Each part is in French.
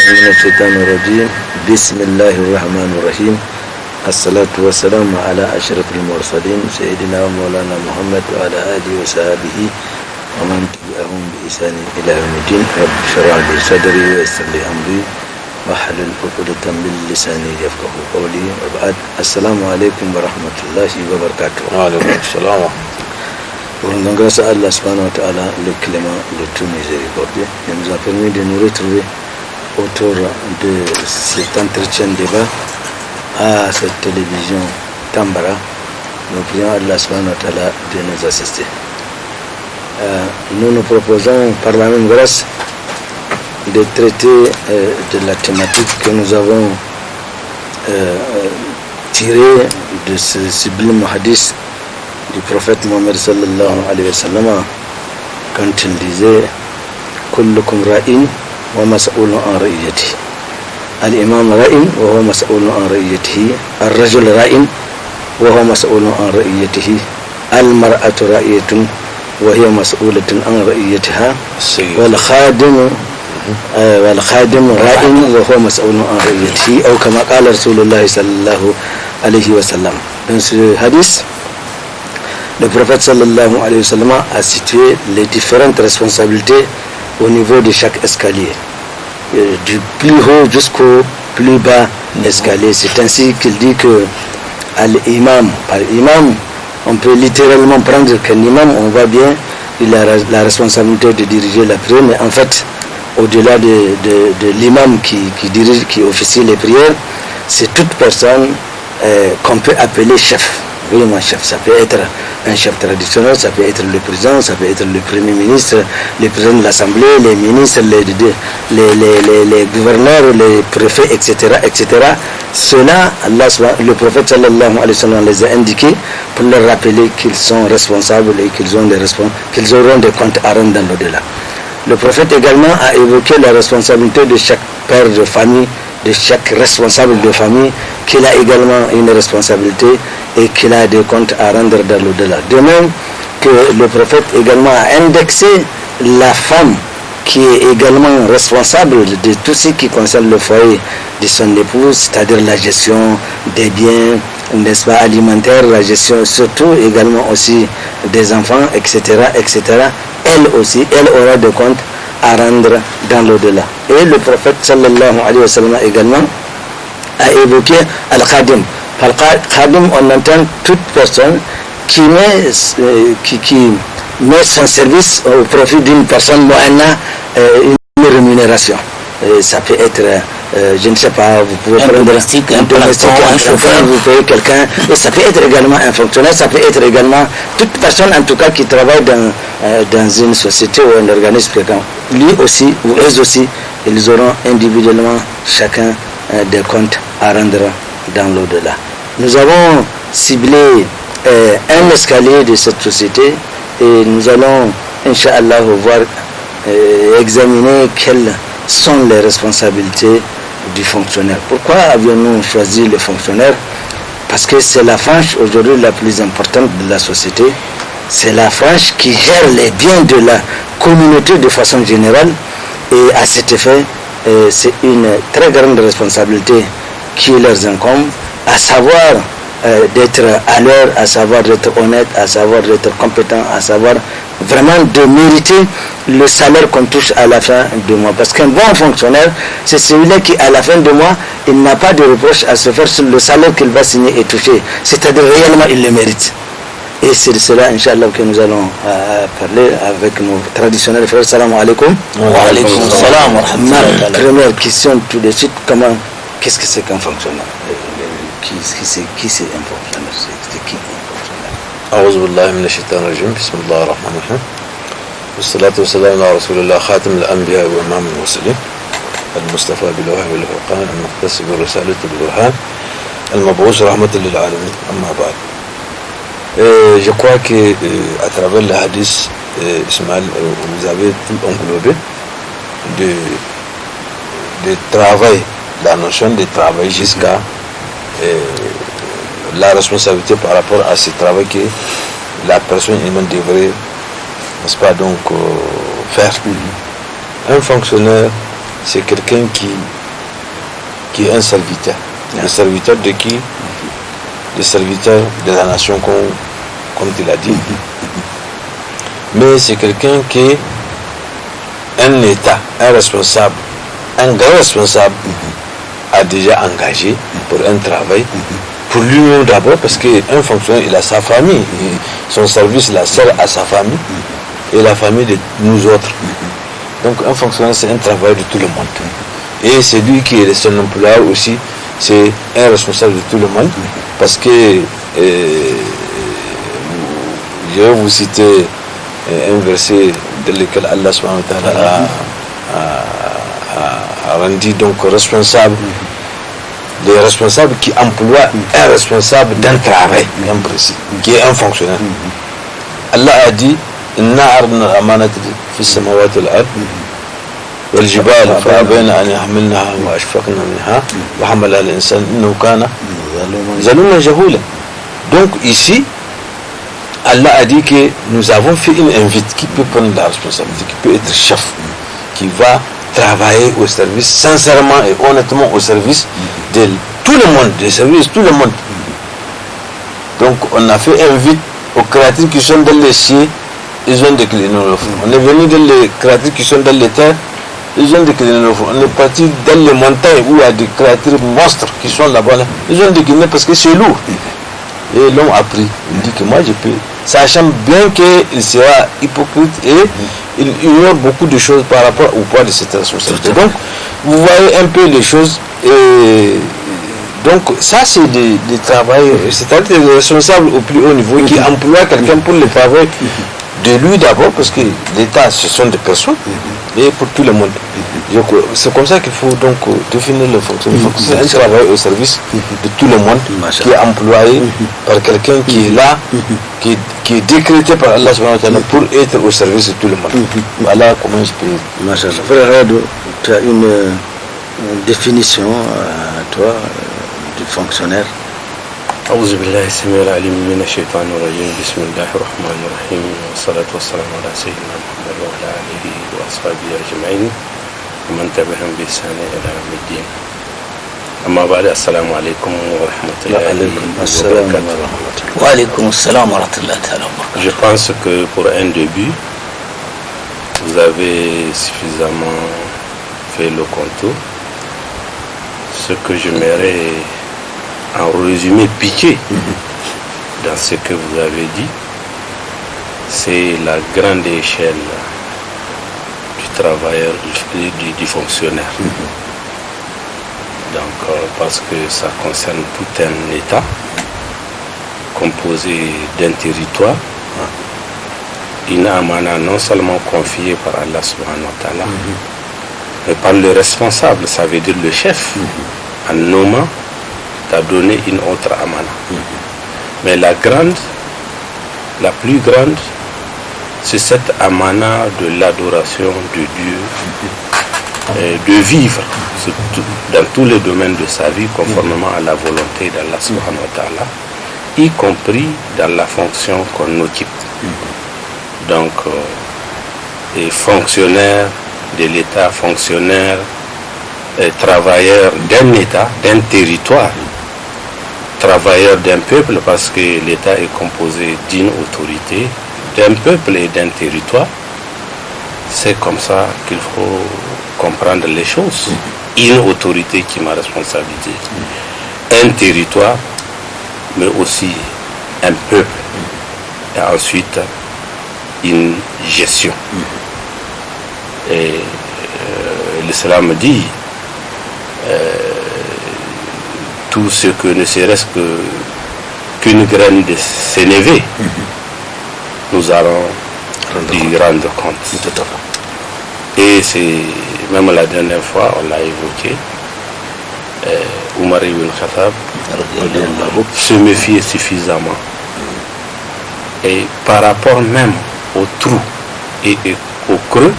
من الشيطان الرجيم بسم الله الرحمن الرحيم الصلاة والسلام على أشرف المرسلين سيدنا ومولانا محمد وعلى آله وصحبه ومن تبعهم بإحسان إلى يوم الدين رب اشرح لي صدري ويسر لي أمري واحلل عقدة من لساني يفقهوا قولي وبعد السلام عليكم ورحمة الله وبركاته. وعليكم السلام. Rendons grâce à Allah subhanahu wa ta'ala, le clément, le tout miséricordieux, qui nous a permis de nous retrouver autour de cet entretien débat à cette télévision Tambara. Nous prions Allah subhanahu wa ta'ala de nous assister. Nous nous proposons par la même grâce de traiter de la thématique que nous avons tirée de ce sublime hadith du prophète Mohammed sallallahu alayhi wa sallam quand il disait kullukum ra'in wa mas'ulun an ra'iyatihi. Al-imam ra'in wa huwa mas'ulun an ra'iyatihi, ar-rajul ra'in wa huwa mas'ulun an ra'iyatihi, al-mar'atu ra'iyatun wa hiya mas'ulatun an ra'iyatiha, wal khadim ra'in wa huwa mas'ulun an ra'iyatihi, ou kama qala Rasulullah sallallahu alayhi wa sallam. Dans ce hadith, le prophète sallallahu alayhi wa sallam a situé les différentes responsabilités au niveau de chaque escalier, du plus haut jusqu'au plus bas escalier. C'est ainsi qu'il dit que l'imam, par imam, on peut littéralement prendre qu'un imam, on voit bien, il a la responsabilité de diriger la prière, mais en fait, au-delà de l'imam qui dirige, qui officie les prières, c'est toute personne qu'on peut appeler chef. Vraiment chef, ça peut être un chef traditionnel, ça peut être le président, ça peut être le premier ministre, le président de l'Assemblée, les ministres, les gouverneurs, les préfets, etc. etc. Cela, le prophète sallallahu alayhi wa sallam les a indiqués pour leur rappeler qu'ils sont responsables et qu'ils auront des comptes à rendre dans l'au-delà. Le prophète également a évoqué la responsabilité de chaque père de famille, de chaque responsable de famille, qu'il a également une responsabilité et qu'il a des comptes à rendre dans l'au-delà. De même que le prophète également a indexé la femme qui est également responsable de tout ce qui concerne le foyer de son épouse, c'est-à-dire la gestion des biens, n'est-ce pas, alimentaires, la gestion surtout également aussi des enfants, etc., etc. Elle aussi, elle aura des comptes à rendre dans l'au-delà. Et le prophète sallallahu alayhi wa sallam également a évoqué al-khadim. Par khadim, on entend toute personne qui met son service au profit d'une personne moyennant une rémunération. Ça peut être, je ne sais pas, vous pouvez prendre un domestique, un chauffeur, vous payez quelqu'un, et ça peut être également un fonctionnaire, ça peut être également toute personne en tout cas qui travaille dans une société ou un organisme quelconque. Lui aussi, ou eux aussi, ils auront individuellement chacun des comptes à rendre dans l'au-delà. Nous avons ciblé un escalier de cette société et nous allons, Inch'Allah, voir examiner quelles sont les responsabilités du fonctionnaire. Pourquoi avions-nous choisi le fonctionnaire? Parce que c'est la frange aujourd'hui la plus importante de la société. C'est la frange qui gère les biens de la communauté de façon générale et à cet effet, c'est une très grande responsabilité qui leur incombe, à savoir d'être à l'heure, à savoir d'être honnête, à savoir d'être compétent, à savoir vraiment de mériter le salaire qu'on touche à la fin du mois. Parce qu'un bon fonctionnaire, c'est celui-là qui, à la fin du mois, il n'a pas de reproche à se faire sur le salaire qu'il va signer et toucher. C'est-à-dire réellement, il le mérite. Et c'est de cela, Inch'Allah, que nous allons parler avec nos traditionnels frères. Salam alaikum. Wa alaikum salam wa rahmatullah. Ma première question tout de suite, qu'est-ce que c'est qu'un fonctionnaire? Qui c'est un fonctionnaire? C'est qui un fonctionnaire? أعوذ بالله من الشيطان الرجيم بسم الله الرحمن الرحيم والصلاة والسلام على رسول الله خاتم الأنبياء وإمام المرسلين المصطفى بالوحي والفرقان المختص بالرسالة بالبرهان المبعوث رحمة للعالمين أما بعد. Je crois que à travers le hadith, Ismaël, vous avez tout englobé de travail, la notion de travail jusqu'à la responsabilité par rapport à ce travail que la personne humaine devrait, n'est-ce pas, donc faire. Un fonctionnaire, c'est quelqu'un qui qui est un serviteur. Le serviteur de qui? Le serviteur de la nation, comme tu l'as dit. Mais c'est quelqu'un qui est un État, un responsable, un grand responsable, a déjà engagé pour un travail, pour lui-même d'abord, parce qu'un fonctionnaire, il a sa famille, et son service la sert à sa famille et la famille de nous autres. Donc un fonctionnaire, c'est un travail de tout le monde. Et c'est lui qui est son employeur aussi, c'est un responsable de tout le monde, parce que je vais vous citer un verset dans lequel Allah subhanahu wa ta'ala a rendu donc responsable les responsables qui emploient un responsable d'un travail bien précis, qui est un fonctionnaire. Allah a dit inna arna amanati fi samawati wal ard wal jibal fa abayna an yahmilnaha wa ashfaqna minha wa hamala al insan innahu kana zaluman jahula. Donc ici Allah a dit que nous avons fait une invite qui peut prendre la responsabilité, qui peut être chef, qui va travailler au service sincèrement et honnêtement au service de tout le monde, des services de tout le monde. Donc on a fait invite aux créatures qui sont dans les cieux, ils ont décliné le fond. On est venu dans les créatures qui sont dans les terres, ils ont décliné le fond. On est parti dans les montagnes où il y a des créatures monstres qui sont là-bas, là. Ils ont décliné parce que c'est lourd. Et l'homme a pris, il dit que moi je peux, sachant bien qu'il sera hypocrite et il ignore beaucoup de choses par rapport au poids de cette responsabilité. Donc vous voyez un peu les choses, et donc ça c'est des travail, c'est-à-dire des responsables au plus haut niveau qui emploient quelqu'un pour le travail de lui d'abord, parce que l'État ce sont des personnes et pour tout le monde. C'est comme ça qu'il faut donc définir le fonctionnement. C'est un travail au service de tout le monde qui est employé par quelqu'un qui est là, qui est décrété par Allah pour être au service de tout le monde. Voilà comment je peux. Machallah. Frère Rado, tu as une définition à toi du fonctionnaire. أعوذ بالله السميع العليم من الشيطان الرجيم بسم الله الرحمن الرحيم والصلاة والسلام على سيدنا محمد وعلى آله وأصحابه أجمعين ومن تبعهم بإحسان إلى يوم الدين. أما بعد السلام عليكم ورحمة الله وبركاته. وعليكم السلام ورحمة الله وبركاته. Je pense que pour un début, vous avez suffisamment fait le contour. Ce que j'aimerais en résumé piqué dans ce que vous avez dit, c'est la grande échelle du travailleur, du fonctionnaire. Donc, parce que ça concerne tout un État composé d'un territoire, une amana non seulement confiée par Allah subhanahu wa ta'ala, mais par le responsable, ça veut dire le chef, en nommant t'a donné une autre amana. Mais la plus grande, c'est cette amana de l'adoration de Dieu, de vivre dans tous les domaines de sa vie conformément à la volonté d'Allah subhanahu wa ta'ala, y compris dans la fonction qu'on occupe. Donc, et fonctionnaire de l'État, fonctionnaire, travailleur d'un État, d'un territoire, travailleur d'un peuple, parce que l'État est composé d'une autorité, d'un peuple et d'un territoire. C'est comme ça qu'il faut comprendre les choses. Une autorité qui m'a responsabilité, un territoire, mais aussi un peuple, et ensuite une gestion. Et l'islam dit tout ce que ne serait-ce qu'une graine de sénévé, nous allons y rendre compte. Et c'est même la dernière fois, on l'a évoqué, Omar ibn Khattab se méfiait suffisamment. Et par rapport même au trou et au creux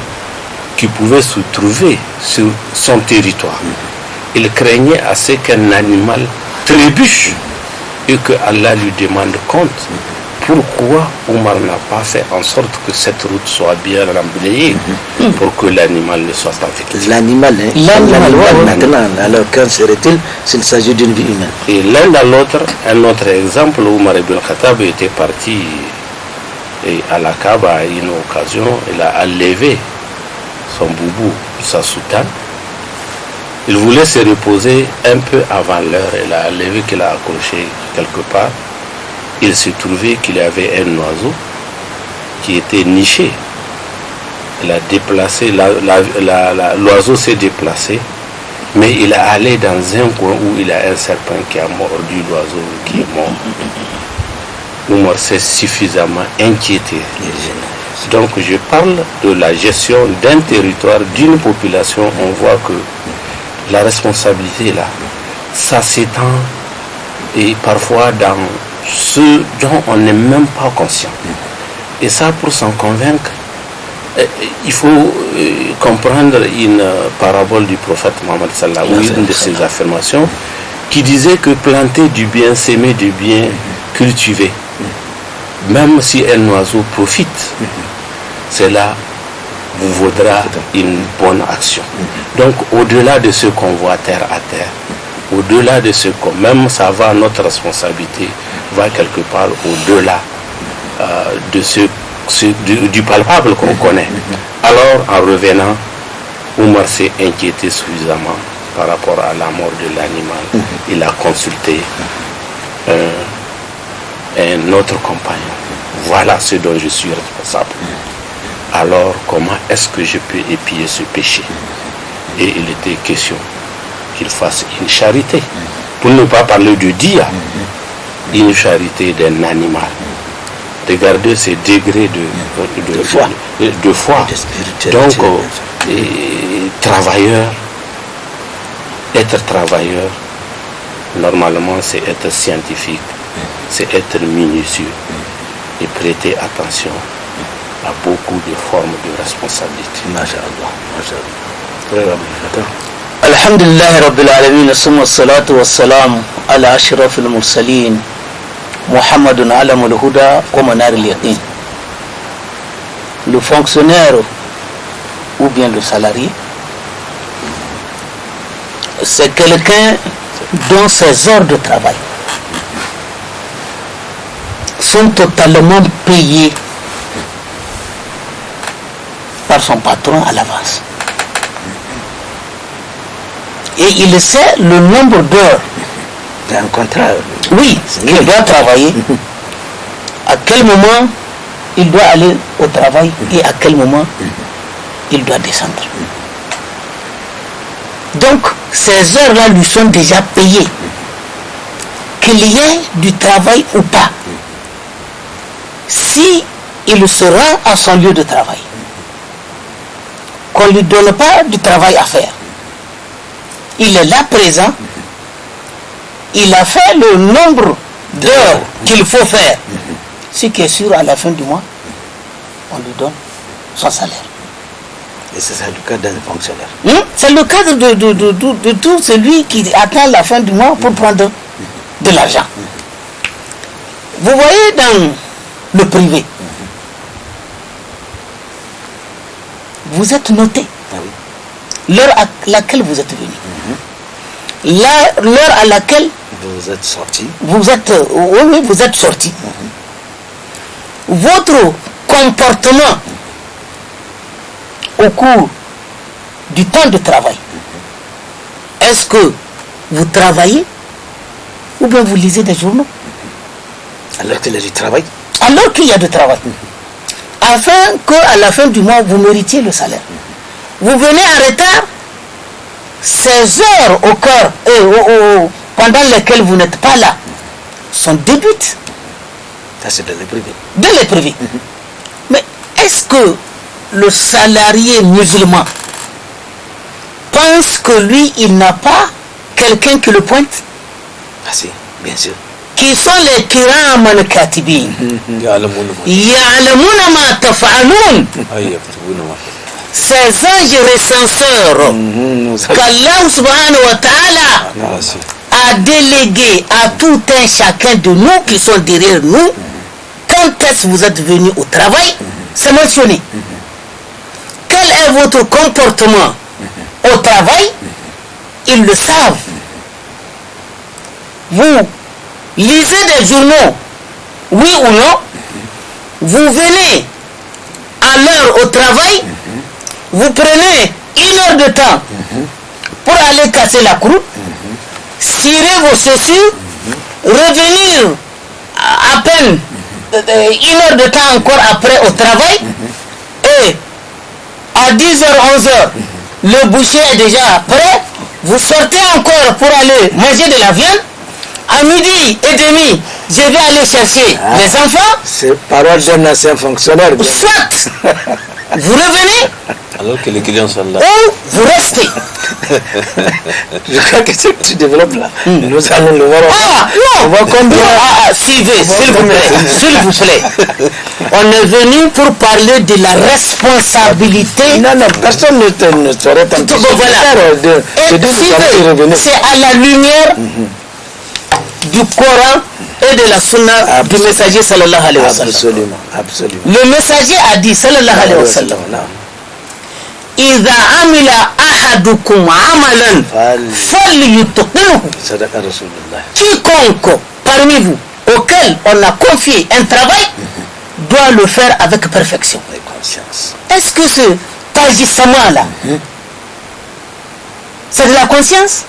qui pouvaient se trouver sur son territoire, il craignait à ce qu'un animal trébuche et que Allah lui demande compte pourquoi Omar n'a pas fait en sorte que cette route soit bien remblayée pour que l'animal ne soit pas victime? L'animal, hein. L'animal, ouais. Maintenant, alors qu'en serait-il s'il s'agit d'une vie humaine? Et l'un dans l'autre, un autre exemple, Omar ibn Khattab était parti à la Kaaba à une occasion, il a enlevé son boubou, sa soutane. Il voulait se reposer un peu avant l'heure, il a enlevé qu'il a accroché quelque part. Il se trouvait qu'il y avait un oiseau qui était niché. Il a déplacé, l'oiseau s'est déplacé, mais il est allé dans un coin où il y a un serpent qui a mordu l'oiseau qui est mort. Omar s'est suffisamment inquiété. Donc je parle de la gestion d'un territoire, d'une population. On voit que la responsabilité là, ça s'étend et parfois dans ce dont on n'est même pas conscient. Et ça, pour s'en convaincre, il faut comprendre une parabole du prophète Mohammed sallallahu alayhi wa sallam, une de ses affirmations, qui disait que planter du bien, s'aimer du bien, cultiver, même si un oiseau profite, cela vous vaudra une bonne action. Donc au-delà de ce qu'on voit terre à terre, au-delà de ce qu'on, même ça va, notre responsabilité va quelque part au-delà de du palpable qu'on connaît. Alors en revenant, Omar s'est inquiété suffisamment par rapport à la mort de l'animal. Il a consulté un autre compagnon. Voilà ce dont je suis responsable. Alors comment est-ce que je peux épier ce péché? Et il était question qu'il fasse une charité, pour ne pas parler de dia, une charité d'un animal. Regardez ces degrés de foi. Donc travailleur, être travailleur, normalement c'est être scientifique, c'est être minutieux et prêter attention à beaucoup de formes de responsabilité. Alhamdulillah Rabbil Alamin, summa salatu wa salam ala ashrafil mursalin, Muhammadun alamul huda wa manaril yaqin. Le fonctionnaire ou bien le salarié, c'est quelqu'un dont ses heures de travail sont totalement payées par son patron à l'avance. Et il sait le nombre d'heures. C'est un contrat. Oui, il doit travailler. À quel moment il doit aller au travail et à quel moment il doit descendre. Donc, ces heures-là lui sont déjà payées. Qu'il y ait du travail ou pas. Si il se rend à son lieu de travail, qu'on ne lui donne pas du travail à faire, il est là présent, il a fait le nombre d'heures qu'il faut faire. Ce qui est sûr, à la fin du mois, on lui donne son salaire. Et c'est ça le cas d'un fonctionnaire. C'est le cadre de tout celui qui attend la fin du mois pour prendre de l'argent. Vous voyez dans le privé, vous êtes noté. L'heure à laquelle vous êtes venu. L'heure à laquelle vous êtes sorti. Vous êtes sorti. Votre comportement au cours du temps de travail, est-ce que vous travaillez ou bien vous lisez des journaux? Alors qu'il y a du travail. Alors qu'il y a du travail. Afin qu'à la fin du mois, vous méritiez le salaire. Vous venez en retard, ces heures au cœur pendant lesquelles vous n'êtes pas là sont déduites. Ça, c'est dans les privés. Dans les privés. Mais est-ce que le salarié musulman pense que lui, il n'a pas quelqu'un qui le pointe? Ah si, bien sûr. Qui sont les kiraman katibin. Ya'lamuna ma taf'alun. Ces anges recenseurs qu'Allah subhanahu wa ta'ala a délégué à tout un chacun de nous qui sont derrière nous, quand quand est-ce que vous êtes venu au travail, c'est mentionné. Quel est votre comportement au travail, ils le savent. Vous lisez des journaux, oui ou non, vous venez à l'heure au travail, vous prenez 1 heure de temps pour aller casser la croûte, cirer vos chaussures, revenir à peine 1 heure de temps encore après au travail, et à 10h, 11h, le boucher est déjà prêt, vous sortez encore pour aller manger de la viande, à 12h30, je vais aller chercher les enfants. C'est parole d'un ancien fonctionnaire. Soit vous revenez, Alors que les clients sont là. ou vous restez. Je crois que ce que tu développes là, nous allons le voir. Ah non, On va combien suivez, s'il vous plaît, s'il vous plaît. On est venu pour parler de la responsabilité. Non, non, personne ne saurait Tout voilà. Et suivez, c'est à la lumière du Coran et de la Sunna du messager sallallahu alayhi wa sallam. Absolument, absolument. Le messager a dit sallallahu alayhi wa sallam, إذا عمل أحدكم عملا فليتقنه. صدق رسول الله. Quiconque parmi vous auquel on a confié un travail doit le faire avec perfection. Avec conscience. Est-ce que cet agissement-là, c'est de la conscience?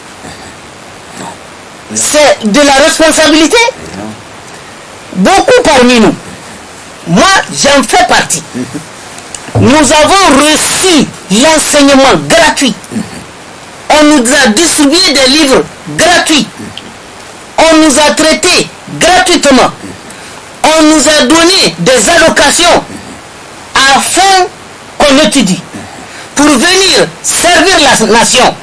C'est de la responsabilité? Beaucoup parmi nous, moi j'en fais partie, nous avons reçu l'enseignement gratuit. On nous a distribué des livres gratuits. On nous a traités gratuitement. On nous a donné des allocations afin qu'on étudie, pour venir servir la nation.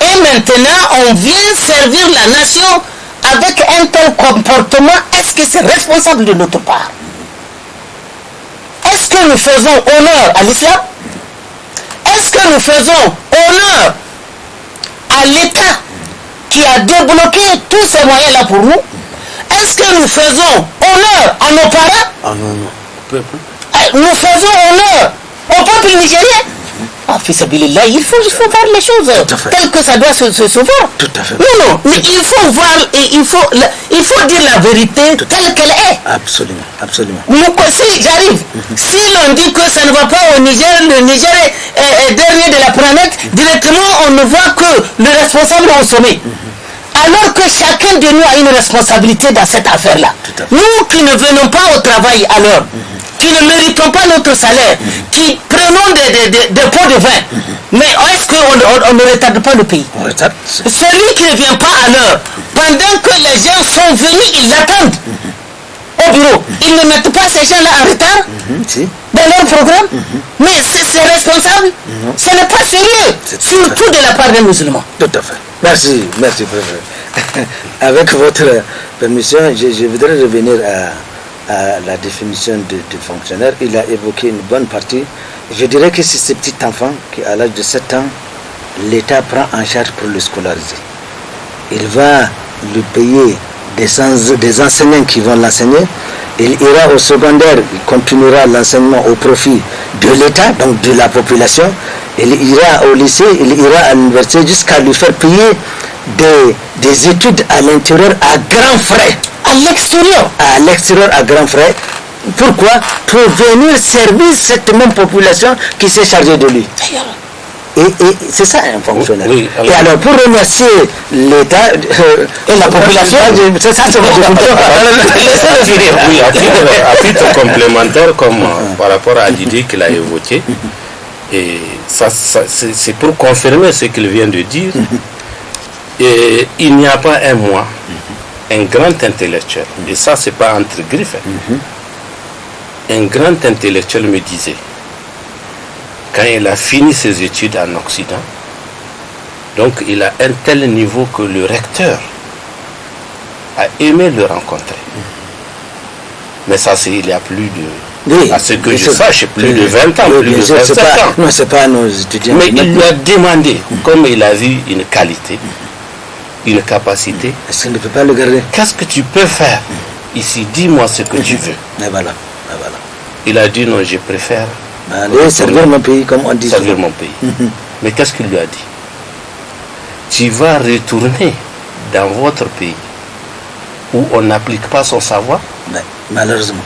Et maintenant, on vient servir la nation avec un tel comportement. Est-ce que c'est responsable de notre part? Est-ce que nous faisons honneur à l'islam? Est-ce que nous faisons honneur à l'État qui a débloqué tous ces moyens-là pour nous? Est-ce que nous faisons honneur à nos parents? Ah non, non. Peuple. Nous faisons honneur au peuple nigérien? Ah, fils Abilillah, il faut voir les choses telles que ça doit se voir. Tout à fait. Non, non, mais il faut voir, et il faut dire la vérité telle qu'elle est. Absolument, absolument. Si j'arrive, si l'on dit que ça ne va pas au Niger, le Niger est dernier de la planète, directement on ne voit que le responsable au sommet. Alors que chacun de nous a une responsabilité dans cette affaire-là. Nous qui ne venons pas au travail à l'heure, qui ne méritons pas notre salaire, qui prenons des pots de vin, mais est-ce qu'on ne retarde pas le pays? On retarde. Celui qui ne vient pas à l'heure, pendant que les gens sont venus, ils l'attendent au bureau. Ils ne mettent pas ces gens-là en retard Si. dans leur programme. Mais c'est responsable. Ce n'est pas sérieux, surtout de la part des musulmans. Tout à fait. Merci, merci, frère. Avec votre permission, je voudrais revenir à la définition de fonctionnaire. Il a évoqué une bonne partie. Je dirais que c'est ce petit enfant qui, à l'âge de 7 ans, l'État prend en charge pour le scolariser. Il va lui payer des enseignants qui vont l'enseigner. Il ira au secondaire, il continuera l'enseignement au profit de l'État, donc de la population. Il ira au lycée, il ira à l'université jusqu'à lui faire payer des études à l'intérieur à grands frais. À l'extérieur. À l'extérieur à grands frais. Pourquoi? Pour venir servir cette même population qui s'est chargée de lui. Et c'est ça un fonctionnaire. Oui, et alors pour remercier l'État et la population, c'est ça c'est votre Oui, à titre complémentaire, comme par rapport à l'idée qu'il a évoquée, et ça c'est pour confirmer ce qu'il vient de dire. Et il n'y a pas un mois, un grand intellectuel, et ça c'est pas entre griffes, un grand intellectuel me disait, quand il a fini ses études en Occident, donc il a un tel niveau que le recteur a aimé le rencontrer. Mais ça c'est il y a plus de... Oui, à ce que je sache, plus de 20 ans, plus de 27 ans. Non, c'est pas nos étudiants. Mais il lui a demandé, comme il a vu une qualité, une capacité, est-ce qu'il ne peut pas le garder? qu'est-ce que tu peux faire ici, dis-moi ce que tu veux. Et voilà. Il a dit non, je préfère Allez servir mon pays, comme on dit. servir mon pays. Mais qu'est-ce qu'il lui a dit? Tu vas retourner dans votre pays où on n'applique pas son savoir. Mais, malheureusement.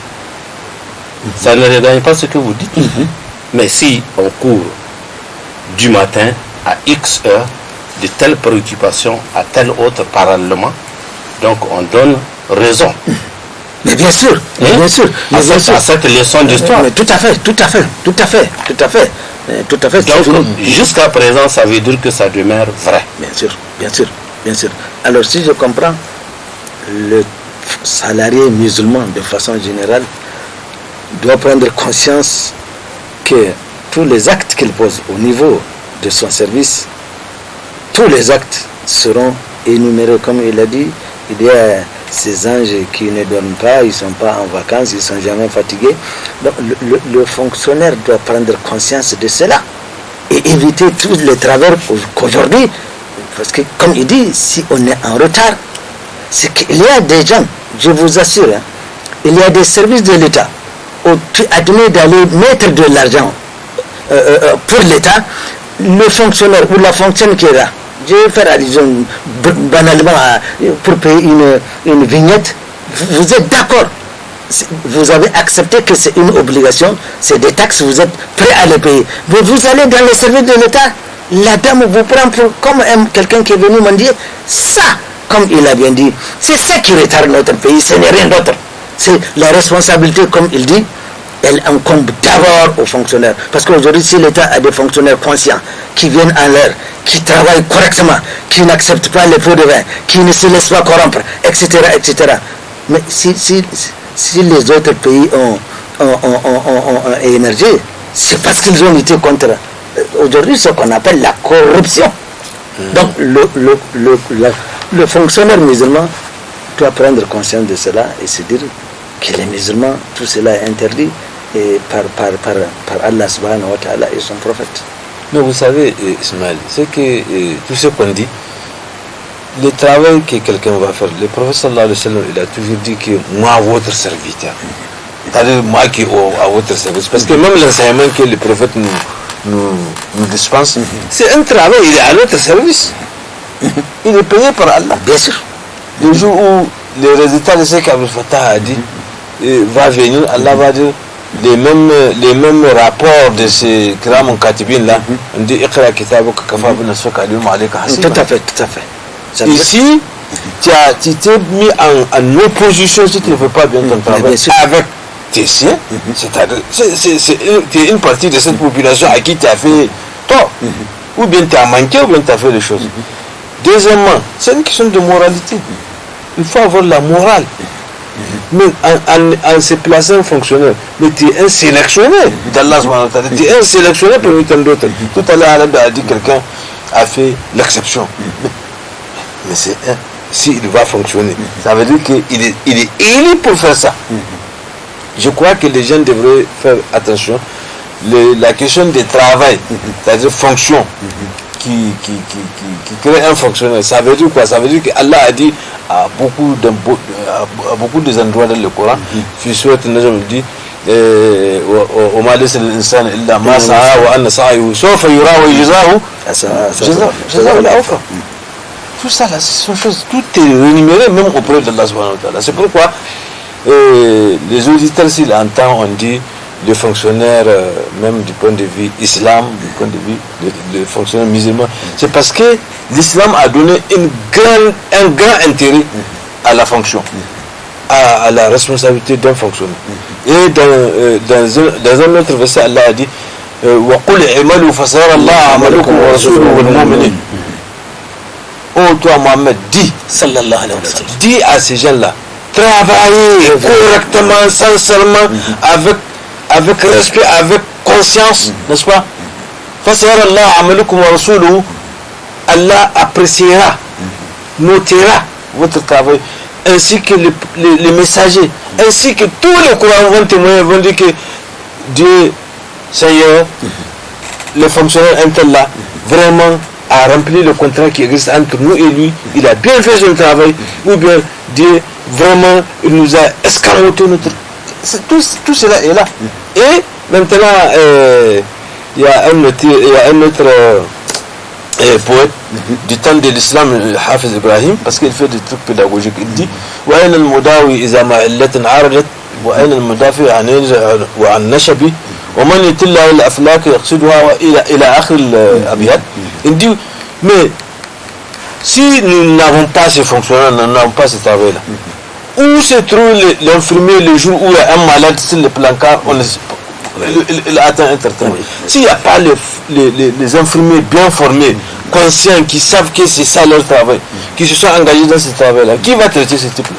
Ça ne regagne pas ce que vous dites. Mais si on court du matin à X heures, de telles préoccupations à telle autre parallèlement, donc on donne raison Mais bien sûr, bien sûr. à cette leçon d'histoire. Mais tout à fait. Donc jusqu'à présent, ça veut dire que ça demeure vrai. Bien sûr. Alors si je comprends, le salarié musulman de façon générale doit prendre conscience que tous les actes qu'il pose au niveau de son service, tous les actes seront énumérés. Comme il a dit, il y a ces anges qui ne dorment pas, ils ne sont pas en vacances, ils ne sont jamais fatigués. Donc le fonctionnaire doit prendre conscience de cela et éviter tous les travers qu'aujourd'hui, parce que comme il dit, si on est en retard, c'est qu'il y a des gens, je vous assure, il y a des services de l'État où tu admets d'aller mettre de l'argent pour l'État, le fonctionnaire ou la fonctionnaire qui est là, je vais faire allusion banalement pour payer une vignette, vous êtes d'accord, vous avez accepté que c'est une obligation, c'est des taxes, vous êtes prêt à les payer. Mais vous allez dans les services de l'État, la dame vous prend pour, comme quelqu'un qui est venu me dire, ça, comme il a bien dit, c'est ça qui retarde notre pays, ce n'est rien d'autre. C'est la responsabilité, comme il dit, elle incombe d'abord aux fonctionnaires. Parce qu'aujourd'hui, si l'État a des fonctionnaires conscients, qui viennent en l'heure, qui travaillent correctement, qui n'acceptent pas les pots de vin, qui ne se laissent pas corrompre, etc. Mais si les autres pays ont émergé, c'est parce qu'ils ont lutté contre aujourd'hui ce qu'on appelle la corruption. Donc le fonctionnaire musulman doit prendre conscience de cela et se dire que les musulmans, tout cela est interdit et par Allah subhanahu wa ta'ala et son prophète. Mais vous savez, Ismaël, c'est que tout ce qu'on dit, le travail que quelqu'un va faire, le prophète sallallahu alayhi wa sallam, il a toujours dit que moi, votre serviteur, c'est-à-dire moi qui à votre service, parce que même l'enseignement que le prophète nous dispense, c'est un travail, il est à notre service. Il est payé par Allah. Bien sûr. Le jour où les résultats de ce qu'Abdel Fattah a dit va venir, Allah va dire les mêmes rapports de ces Kiram Katibin là, on dit Iqra kitabaka kafa bi nafsika al-yawma alayka hasiba. Tout à fait. Ici, tu t'es mis en opposition si tu ne fais pas bien ton travail avec tes siens, c'est-à-dire tu es une partie de cette population à qui tu as fait tort, ou bien tu as manqué, ou bien tu as fait les choses. Deuxièmement, c'est une question de moralité. Il faut avoir la morale. Mais en se plaçant fonctionnaire, mais tu es un sélectionné d'Allah, tu es un sélectionné parmi tant d'autres. Tout à l'heure, Allah a dit quelqu'un a fait l'exception. Mais c'est un, s'il va fonctionner, ça veut dire qu'il est élu pour faire ça. Je crois que les gens devraient faire attention. La question du travail, c'est-à-dire fonction, qui crée un fonctionnaire, ça veut dire quoi? Ça veut dire qu'Allah a dit à beaucoup des endroits dans le Coran, je souhaite nous dit وما ليس للإنسان إلا ما سعى وأن سعيه سوف يرى ويجزاه جزاء الأوفى. Tout ça là, ce sont choses, tout est rémunéré même auprès d'Allah subhanahu wa ta'ala. C'est pourquoi les auditeurs, s'ils entendent, on dit les fonctionnaires, même du point de vue islam, du point de vue des fonctionnaires musulmans, c'est parce que l'islam a donné un grand intérêt à la fonction, à la responsabilité d'un fonctionnaire. Et dans un autre verset, Allah a dit وَقُلْ عِمَلُوا فَسَيَرَ اللَّهُ عَمَلَكُمْ وَرَسُولُهُ وَالْمُؤْمِنِينَ. Oh toi Mohammed, dis à ces gens-là, travaillez correctement, sincèrement, avec respect, avec conscience, n'est-ce pas? Allah appréciera, notera votre travail, ainsi que les messagers, ainsi que tous les croyants vont témoigner, vont dire que Dieu, Seigneur, le fonctionnaire intel là, vraiment a rempli le contrat qui existe entre nous et lui, il a bien fait son travail, ou bien Dieu, vraiment, il nous a escamoté notre... Tout cela est là. Et maintenant, il y a un autre poète du temps de l'islam, Hafiz Ibrahim, parce qu'il fait des trucs pédagogiques. Il dit وَأَيْنَ الْمُدَاوِي إِذَا مَا عِلَّةٍ عَرَجَتْ وَأَيْنَ الْمُدَافِعِ عَنْ نَشَبِ وَمَنْ يَتِلَّهُ الْأَفْلَاكِ يَقْصِدُهَا إلى آخر الأبيات. Il dit, mais si nous n'avons pas ces fonctionnaires, nous n'avons pas ce travail-là, où se trouve l'infirmier le jour où il y a un malade sur le placard, il atteint un traitement. S'il n'y a pas les infirmiers bien formés, conscients, qui savent que c'est ça leur travail, qui se sont engagés dans ce travail-là, qui va traiter ce type-là?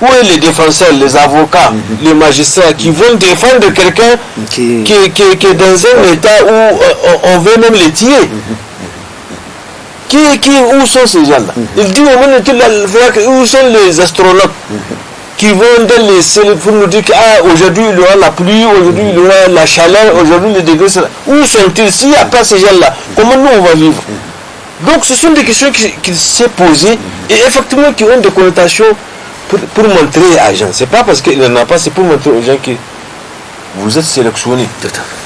Où est les défenseurs, les avocats, les magistrats qui vont défendre quelqu'un qui est dans un état où on veut même les tuer? Où sont ces gens-là? Il dit au moment où sont les astronautes qui vont dans les cellules pour nous dire qu'aujourd'hui il y aura la pluie, aujourd'hui il y aura la chaleur, aujourd'hui les degrés sera... Où sont-ils? S'il n'y a pas ces gens-là, comment nous on va vivre? Donc ce sont des questions qui s'est posées et effectivement qui ont des connotations pour montrer à gens. C'est pas parce qu'il n'y en a pas, c'est pour montrer aux gens que vous êtes sélectionnés.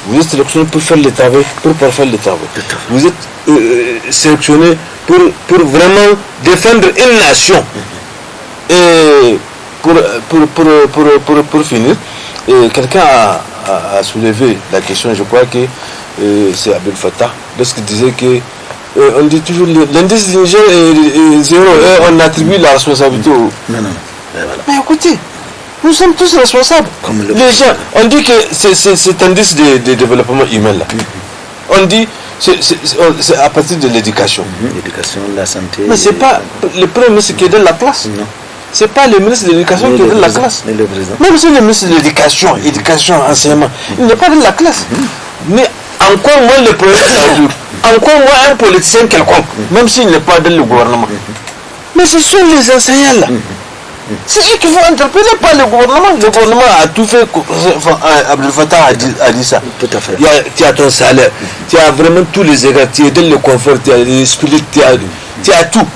Vous êtes sélectionnés pour faire le travail, pour faire le travail. Vous êtes sélectionnés pour vraiment défendre une nation. Et pour finir, quelqu'un a soulevé la question, je crois que c'est Abdel Fattah, lorsqu'il disait que on dit toujours l'indice du Niger est zéro et on attribue la responsabilité au... Non. Mais écoutez, nous sommes tous responsables. Les gens, on dit que c'est un indice de développement humain là. On dit c'est à partir de l'éducation. L'éducation, la santé. Mais c'est pas le premier ministre qui est dans la classe. Non. C'est pas le ministre de l'éducation qui est dans la classe. Même si le ministre de l'éducation, enseignement, il n'est pas dans la classe. Mais encore moins le premier ministre, encore moins un politicien quelconque, même s'il n'est pas dans le gouvernement. Mais ce sont les enseignants là. C'est eux qui vont interpeller, pas le gouvernement. Le gouvernement a tout fait. Abdel Fattah a dit ça. Tout à fait. Tu as ton salaire, tu as vraiment tous les égards, tu es dans le confort, tu as les spirits, tu as tout.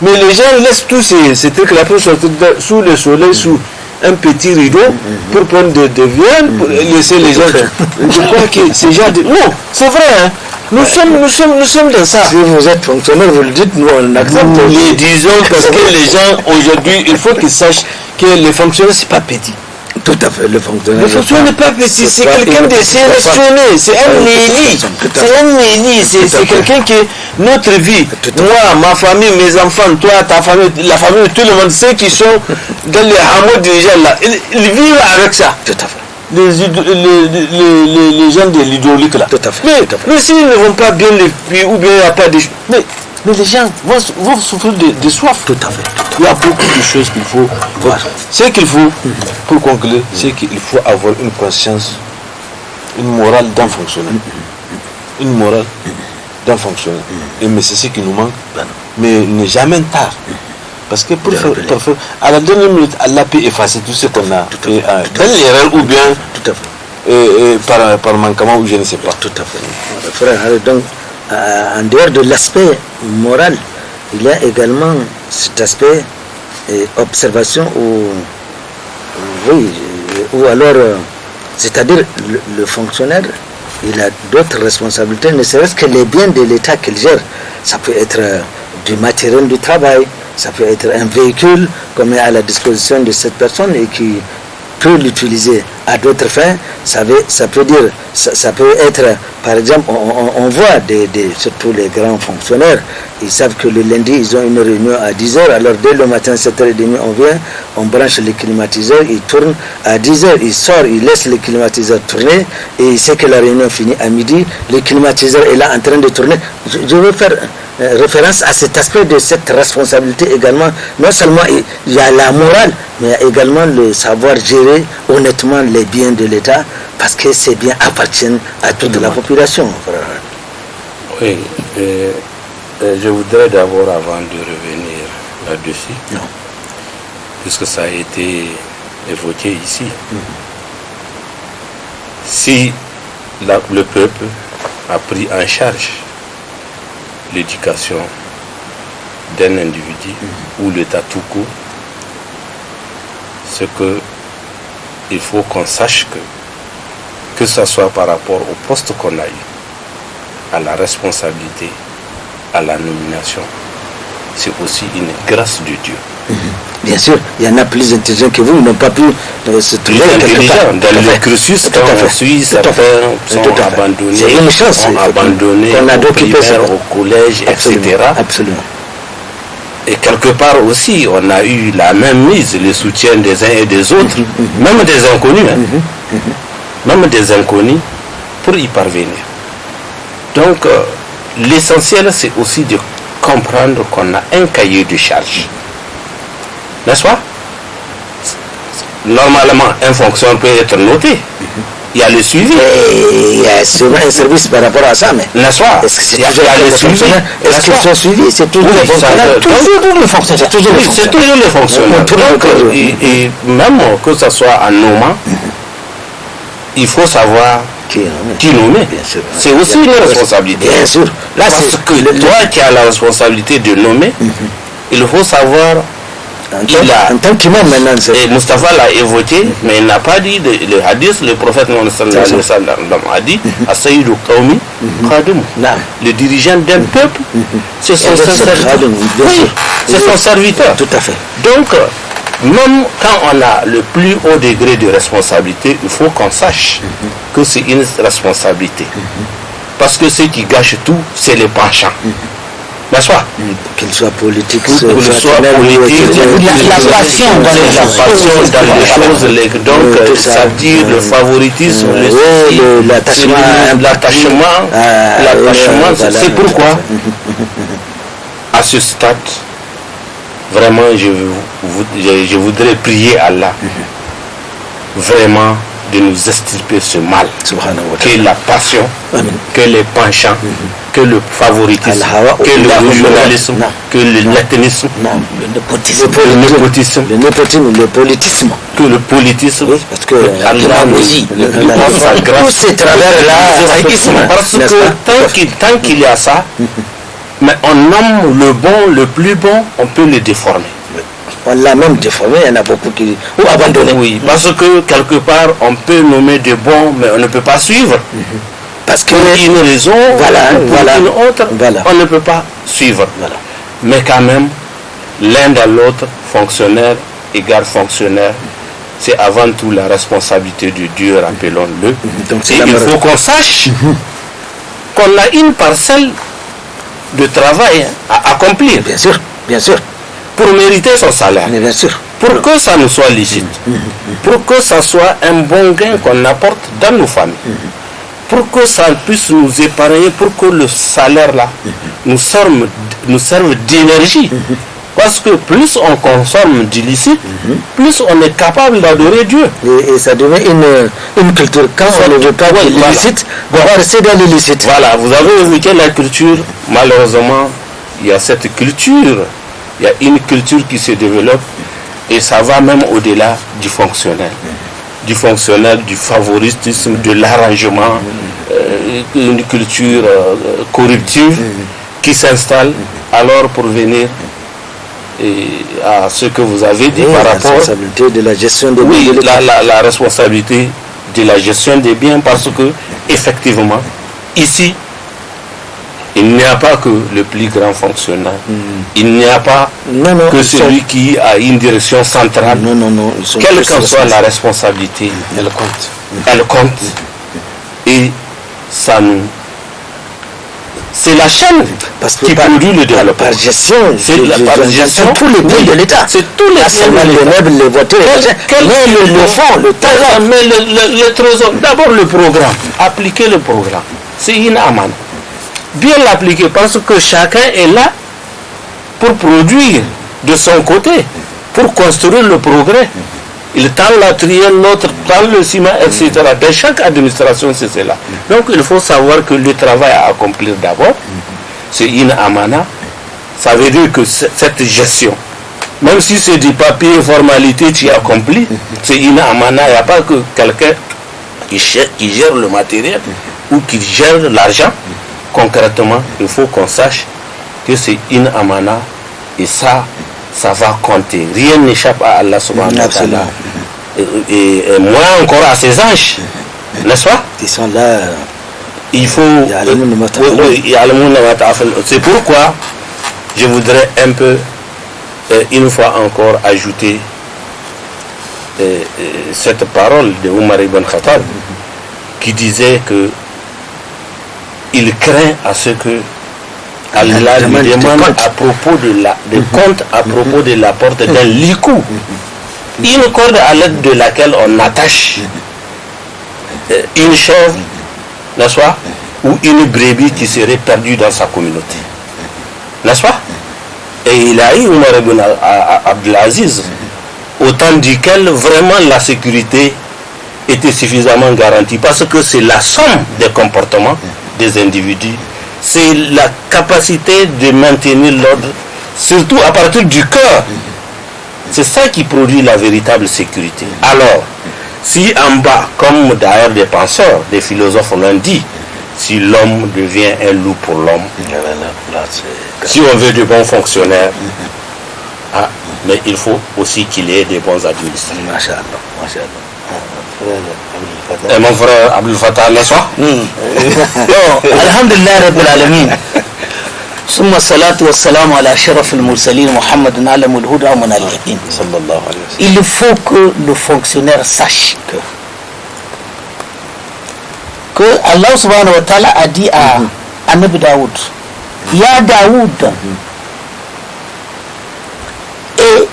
Mais les gens laissent tous ces trucs-là pour sortir sous le soleil, sous un petit rideau, pour prendre des viandes, pour laisser les gens. Je crois que ces gens disent, non, c'est vrai, hein. Nous sommes dans ça. Si vous êtes fonctionnaire, vous le dites, nous on accepte. Nous les disons parce que les gens aujourd'hui, il faut qu'ils sachent que les fonctionnaires c'est pas petit. Tout à fait, le fonctionnaire. Le fonctionnaire n'est pas petit, c'est quelqu'un de sélectionné, c'est un méli. C'est quelqu'un qui, notre vie, moi, ma famille, mes enfants, toi, ta famille, la famille, tout le monde, ceux qui sont dans les hameaux dirigeants là, ils vivent avec ça. Tout à fait. Les gens de l'hydraulique là. Tout à fait. Mais s'ils ne vont pas bien les puits ou bien il n'y a pas de... Mais les gens vont souffrir de soif. Tout à fait. Il y a beaucoup de choses qu'il faut voir. Ce qu'il faut, pour conclure, c'est qu'il faut avoir une conscience, une morale d'un fonctionnaire. Une morale d'un fonctionnaire. Et mais c'est ce qui nous manque. Mais n'est jamais tard. Parce que pour faire, à la dernière minute, Allah peut effacer tout ce qu'on a fait dans l'erreur ou bien tout à fait. Par manquement ou je ne sais pas. Tout à fait. Frère, donc, en dehors de l'aspect moral, il y a également cet aspect observation ou alors, c'est-à-dire le fonctionnaire, il a d'autres responsabilités, ne serait-ce que les biens de l'État qu'il gère. Ça peut être du matériel du travail, ça peut être un véhicule qu'on met à la disposition de cette personne et qui peut l'utiliser à d'autres fins. Ça peut dire, ça peut être, par exemple, on voit surtout les grands fonctionnaires, ils savent que le lundi, ils ont une réunion à 10h, alors dès le matin, 7h30, on vient, on branche les climatiseurs, ils tournent, à 10h, ils sortent, ils laissent les climatiseurs tourner, et il sait que la réunion finit à midi, le climatiseur est là en train de tourner. Je veux faire référence à cet aspect de cette responsabilité également. Non seulement il y a la morale, mais il y a également le savoir gérer honnêtement les biens de l'État, parce que ces biens appartiennent à toute la population. Oui, je voudrais d'abord, avant de revenir là-dessus, puisque ça a été évoqué ici, si le peuple a pris en charge l'éducation d'un individu ou l'état tout court, c'est que il faut qu'on sache que ce soit par rapport au poste qu'on a eu, à la responsabilité, à la nomination, c'est aussi une grâce de Dieu. Bien sûr, il y en a plus intelligents que vous, ils n'ont pas pu se trouver quelque part. Dans le cursus, quand on suit, certains sont abandonnés, c'est une chance, ont abandonné au primaire, au collège, absolument, etc. Absolument. Et quelque part aussi, on a eu la même mise, le soutien des uns et des autres, même des inconnus, même des inconnus, pour y parvenir. Donc, l'essentiel, c'est aussi de comprendre qu'on a un cahier de charge. N'est-ce pas? Normalement, un fonctionnaire peut être noté. Il y a le suivi. Et il y a sûrement un service par rapport à ça, mais n'est-ce pas? est-ce que c'est Il y a toujours le les suivi. fonctionnaires? Est-ce qu'ils sont suivis? C'est toujours Oui, les fonctionnaires. Toujours le fonctionnaire. C'est toujours les fonctionnaires. Donc, et même que ce soit en nommant, il faut savoir qui nommer. C'est aussi une responsabilité. Bien sûr. Là, parce que toi qui as la responsabilité de nommer, il faut savoir. En tant qu'imam maintenant, et Mustafa l'a évoqué, mais il n'a pas dit le hadith, le prophète a dit à Sayyidou Qawmi Khadim. Le dirigeant d'un peuple, c'est son serviteur. Oui, c'est son serviteur. Tout à fait. Donc, même quand on a le plus haut degré de responsabilité, il faut qu'on sache que c'est une responsabilité. Parce que ce qui gâche tout, c'est les penchants. N'est-ce pas? Qu'il soit politique, la passion dans les choses, donc ça dit le favoritisme, l'attachement, c'est pourquoi à ce stade, vraiment je voudrais prier Allah vraiment de nous extirper ce mal, que la passion, que les penchants, que le favoritisme, que le régionalisme, que le latinisme, le népotisme, le politisme, que le politisme, parce que Allah tous ces travers-là, parce que tant qu'il y a ça, mais on nomme le bon, le plus bon, on peut le déformer. On l'a même déformé, il y en a beaucoup qui ont abandonné. Oui, parce que quelque part, on peut nommer de bons, mais on ne peut pas suivre. Parce que une raison, une autre, on ne peut pas suivre. Mais quand même, l'un dans l'autre, fonctionnaire égale fonctionnaire, c'est avant tout la responsabilité de Dieu, rappelons-le. Et il faut qu'on sache qu'on a une parcelle de travail à accomplir. Bien sûr, bien sûr. Pour mériter son salaire. Mais bien sûr. Pour que ça nous soit licite. Pour que ça soit un bon gain qu'on apporte dans nos familles. Pour que ça puisse nous épargner, pour que le salaire là nous serve d'énergie. Parce que plus on consomme d'illicite, plus on est capable d'adorer Dieu. Et ça devient une culture. Quand on ne veut pas de l'illicite, on va rester dans l'illicite. Voilà, vous avez évoqué la culture. Malheureusement, il y a cette culture. Il y a une culture qui se développe et ça va même au-delà du fonctionnel. Du fonctionnel, du favoritisme, de l'arrangement, une culture corruptive qui s'installe. Alors pour venir à ce que vous avez dit par rapport... La responsabilité de la gestion des biens. Oui, la responsabilité de la gestion des biens parce que effectivement, ici, il n'y a pas que le plus grand fonctionnaire. Il n'y a pas que celui qui a une direction centrale. Non. Quelle qu'en soit la responsabilité, elle compte. Elle compte. Et ça nous... C'est la chaîne qui produit le développement. Par gestion, c'est la gestion. Tous les biens de l'État. C'est tous les biens de l'État. Les voitures, mais le fond, le trésor. Mais le trésor, d'abord le programme. Appliquer le programme. C'est une amende. Bien l'appliquer parce que chacun est là pour produire de son côté, pour construire le progrès. Il tend la trienne, l'autre tend le ciment, etc. Dans chaque administration, c'est cela. Donc il faut savoir que le travail à accomplir d'abord, c'est une amana. Ça veut dire que cette gestion, même si c'est du papier, formalité, tu accomplis, c'est une amana. Il n'y a pas que quelqu'un qui gère le matériel ou qui gère l'argent. Concrètement, il faut qu'on sache que c'est une amana et ça va compter. Rien n'échappe à Allah subhanahu wa ta'ala. Et moins encore à ses anges, n'est-ce pas? Ils sont là. Il faut. C'est pourquoi je voudrais un peu, une fois encore, ajouter cette parole de Omar ibn Khattab qui disait que il craint à ce que Allah lui demande à propos de compte à propos de la porte d'un licou, une corde à l'aide de laquelle on attache une chèvre, n'est-ce pas, ou une brebis qui serait perdue dans sa communauté, n'est-ce pas? Et il a eu Omar ibn Abdelaziz, au temps duquel vraiment la sécurité était suffisamment garantie, parce que c'est la somme des comportements des individus, c'est la capacité de maintenir l'ordre, surtout à partir du cœur. C'est ça qui produit la véritable sécurité. Alors, si en bas, comme d'ailleurs des penseurs, des philosophes l'ont dit, si l'homme devient un loup pour l'homme, si on veut de bons fonctionnaires, mais il faut aussi qu'il ait des bons administrateurs. Et mon frère Abdel Fattah, n'est-ce pas? Alhamdulillah Rabbil Alamin. ثم الصلاة والسلام على أشرف المرسلين محمد علم الهدى ومن اليقين. Il faut que le fonctionnaire sache que Allah subhanahu wa ta'ala a dit à Nabi Daoud, Ya Daoud, et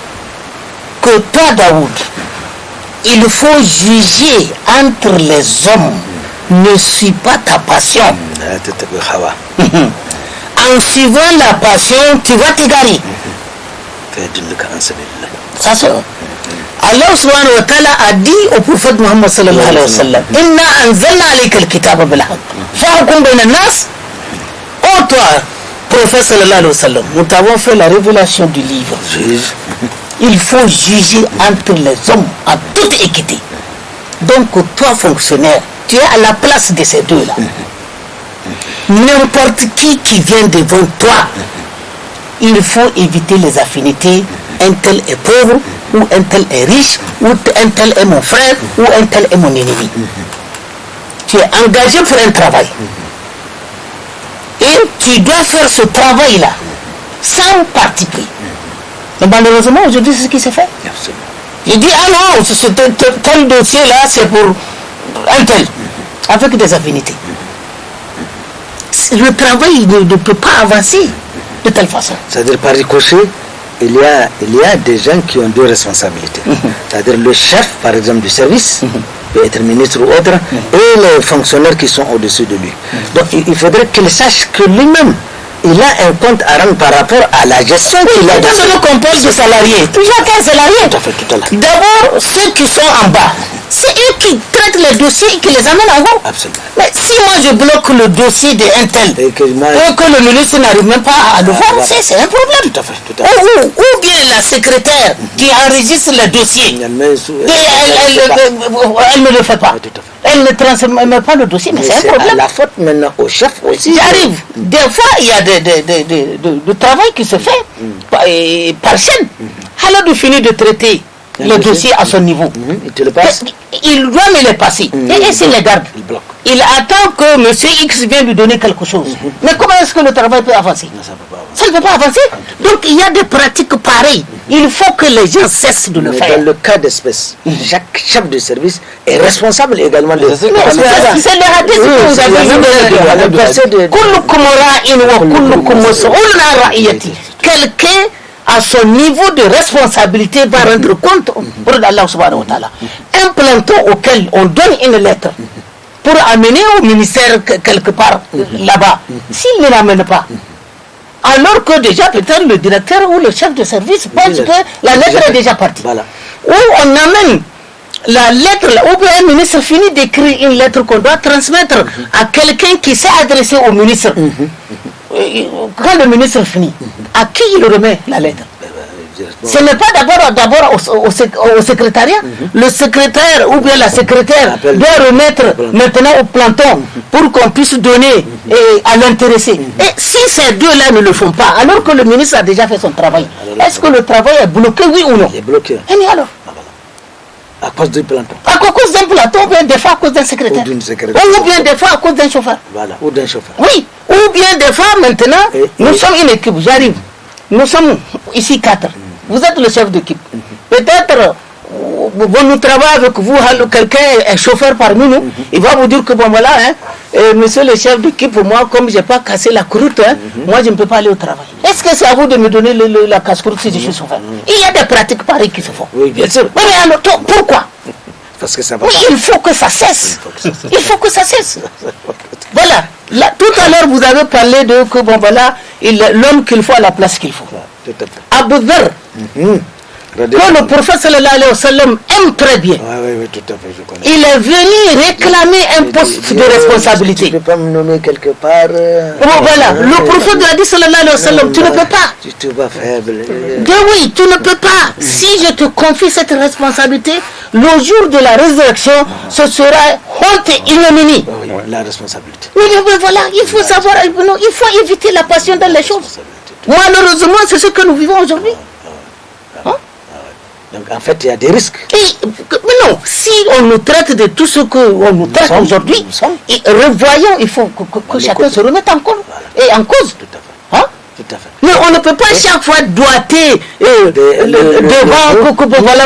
que toi Daoud, il faut juger entre les hommes, ne suis pas ta passion. En suivant la passion, tu vas t'égarer. Ça c'est Allah subhanahu wa ta'ala a dit au prophète Muhammad sallallahu alayhi wa sallam, Inna anzalna alayka al-kitaba bil haqq fahkum bayna an-nas. Oh toi, prophète sallallahu alayhi wa sallam, nous t'avons fait la révélation du livre. Il faut juger entre les hommes en toute équité. Donc toi fonctionnaire, tu es à la place de ces deux-là. N'importe qui vient devant toi, il faut éviter les affinités. Un tel est pauvre, ou un tel est riche, ou un tel est mon frère, ou un tel est mon ennemi. Tu es engagé pour un travail. Et tu dois faire ce travail-là, sans parti pris. Mais malheureusement, aujourd'hui, c'est ce qui se fait. Je dis, ah non, tel dossier-là, c'est pour un tel, avec des affinités. Le travail ne peut pas avancer de telle façon. C'est-à-dire par ricochet, il y a des gens qui ont deux responsabilités. C'est-à-dire le chef, par exemple, du service, peut être ministre ou autre, et les fonctionnaires qui sont au-dessus de lui. Donc il faudrait qu'il sache que lui-même, il a un compte à rendre par rapport à la gestion qu'il a. Quand on compose de salariés, toujours qu'un salarié. Tout à fait, tout à l'heure. D'abord, ceux qui sont en bas, c'est eux qui traitent les dossiers et qui les amènent en haut. Absolument. Mais si moi je bloque le dossier d'un tel et que le ministre n'arrive même pas à le voir, c'est un problème. Tout à fait, tout à fait. Ou bien la secrétaire qui enregistre le dossier, elle ne le fait pas. Elle ne transmet pas le dossier, mais c'est un problème. La faute maintenant au chef aussi. J'arrive. Des fois, il y a de travail qui se fait par chaîne. Alors de finir de traiter le dossier à son niveau. Il te le passe. Il doit me le passer. Et s'il les garde, il attend que M. X vienne lui donner quelque chose. Mais comment est-ce que le travail peut avancer? Ça ne peut pas avancer. Donc il y a des pratiques pareilles. Il faut que les gens cessent de le faire. Dans le cas d'espèce, chaque chef de service est responsable également de c'est le hadith que vous avez dit. Quelqu'un à son niveau de responsabilité va rendre compte pour Allah subhanahu wa ta'ala. Un planton auquel on donne une lettre pour amener au ministère quelque part là-bas, s'il ne l'amène pas, alors que déjà peut-être le directeur ou le chef de service pense que la lettre est déjà partie. Voilà. Ou on amène la lettre, ou bien un ministre finit d'écrire une lettre qu'on doit transmettre à quelqu'un qui s'est adressé au ministre. Quand le ministre finit, à qui il remet la lettre? Ce n'est pas d'abord au secrétariat. Le secrétaire ou bien la secrétaire doit remettre maintenant au planton pour qu'on puisse donner à l'intéressé. Et si ces deux-là ne le font pas, alors que le ministre a déjà fait son travail, est-ce que le travail est bloqué, oui ou non? Il est bloqué. Et alors? À cause du planton. À cause d'un planton, ou bien des fois à cause d'un secrétaire. Ou bien des fois à cause d'un chauffeur. Voilà, ou d'un chauffeur. Oui, ou bien des fois maintenant, nous sommes une équipe, j'arrive. Nous sommes ici 4. Vous êtes le chef d'équipe. Peut-être, nous travaillons avec vous, quelqu'un est chauffeur parmi nous, il va vous dire que bon voilà, monsieur le chef d'équipe, moi comme je n'ai pas cassé la croûte, moi je ne peux pas aller au travail. Est-ce que c'est à vous de me donner la casse-croûte si je suis chauffeur? Il y a des pratiques pareilles qui se font. Oui, bien sûr. Mais alors, pourquoi? Parce que ça va oui, il faut que ça cesse. Il faut que ça cesse. Voilà. Là, tout à l'heure, vous avez parlé de que bon voilà, l'homme qu'il faut à la place qu'il faut. Tout à fait. Abu Dharr, que le prophète sallallahu alayhi wa sallam aime très bien. Oui, tout à fait, je connais. Il est venu réclamer un poste de responsabilité. Tu ne peux pas me nommer quelque part. Voilà, le prophète a dit sallallahu alayhi wa sallam, tu ne peux pas. Tu te vois faible. Oui, tu ne peux pas. Si je te confie cette responsabilité, le jour de la résurrection, ce sera honte et ignominie. Oui, la responsabilité. Oui, voilà, il faut savoir, il faut éviter la passion dans les choses. Malheureusement, c'est ce que nous vivons aujourd'hui. Donc en fait, il y a des risques. Mais non, si on nous traite de tout ce qu'on nous traite aujourd'hui, revoyons, il faut que chacun se remette en cause. Et en cause. Tout à fait. Tout à fait. Mais on ne peut pas chaque fois doiter devant que bon voilà.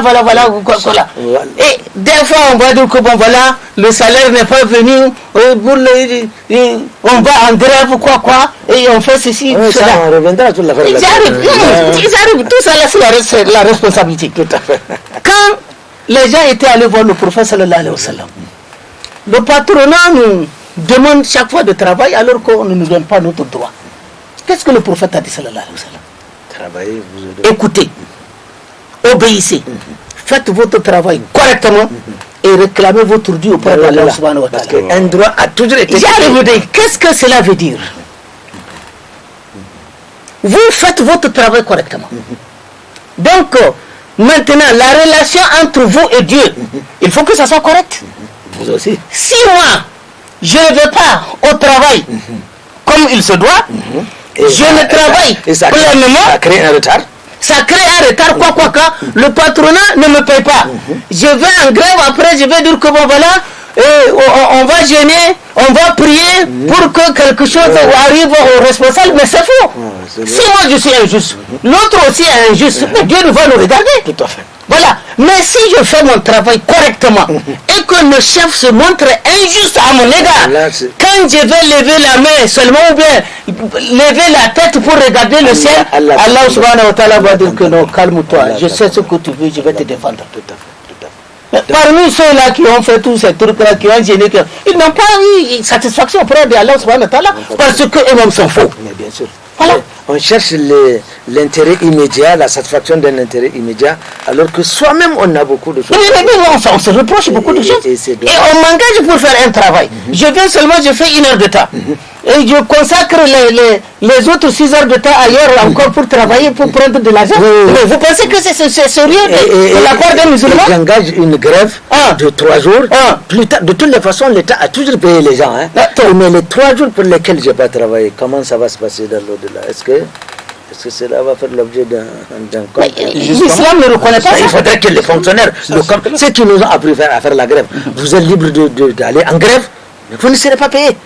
Et des fois on va dire que bon voilà, le salaire n'est pas venu, on va en grève quoi, et on fait ceci, oui, cela. Ça, on reviendra sur l'affaire. Ils arrivent, tout ça là c'est la responsabilité. Tout à fait. Quand les gens étaient allés voir le prophète sallallahu alayhi wa sallam, le patronat nous demande chaque fois de travail alors qu'on ne nous donne pas notre droit. Qu'est-ce que le prophète a dit sallallahu alayhi wa sallam? Travaillez, vous écoutez, obéissez, faites votre travail correctement et réclamez votre dû auprès d'Allah subhanahu wa ta'ala. Parce qu'un droit a toujours été... Qu'est-ce que cela veut dire? Vous faites votre travail correctement. Donc, maintenant, la relation entre vous et Dieu, il faut que ça soit correct. Vous aussi. Si moi, je ne vais pas au travail comme il se doit, je ne travaille pleinement. Ça crée un retard. Ça crée un retard, quoi. Le patronat ne me paye pas. Je vais en grève, après je vais dire que bon voilà, on va gêner, on va prier pour que quelque chose arrive au responsable, mais c'est faux. Si moi je suis injuste, l'autre aussi est injuste, mais Dieu va nous regarder. Tout à fait. Voilà. Mais si je fais mon travail correctement et que le chef se montre injuste à mon égard, quand je vais lever la main seulement ou bien lever la tête pour regarder le ciel, Allah subhanahu wa ta'ala va dire que non, calme-toi, je sais ce que tu veux, je vais te défendre. Tout à fait. Parmi ceux-là qui ont fait tous ces trucs-là, qui ont gêné, ils n'ont pas eu satisfaction auprès d'Allah subhanahu wa ta'ala parce qu'eux-mêmes sont faux. Mais bien sûr. Voilà. On cherche l'intérêt immédiat, la satisfaction d'un intérêt immédiat, alors que soi-même on a beaucoup de choses. On se reproche beaucoup de choses. Et on m'engage pour faire un travail. Je viens seulement, je fais 1 heure de temps. Et je consacre les autres 6 heures de temps ailleurs encore pour travailler, pour prendre de l'argent. Mais vous pensez que c'est sérieux de la part d'un musulman? J'engage une grève de 3 jours. Plus tard, de toutes les façons, l'État a toujours payé les gens. Mais les 3 jours pour lesquels je n'ai pas travaillé, comment ça va se passer dans l'au-delà? Est-ce que cela va faire l'objet d'un compte? L'islam ne reconnaît pas ça. Il faudrait que les fonctionnaires, ceux qui nous ont appris à faire la grève, vous êtes libres d'aller en grève, mais vous ne serez pas payés.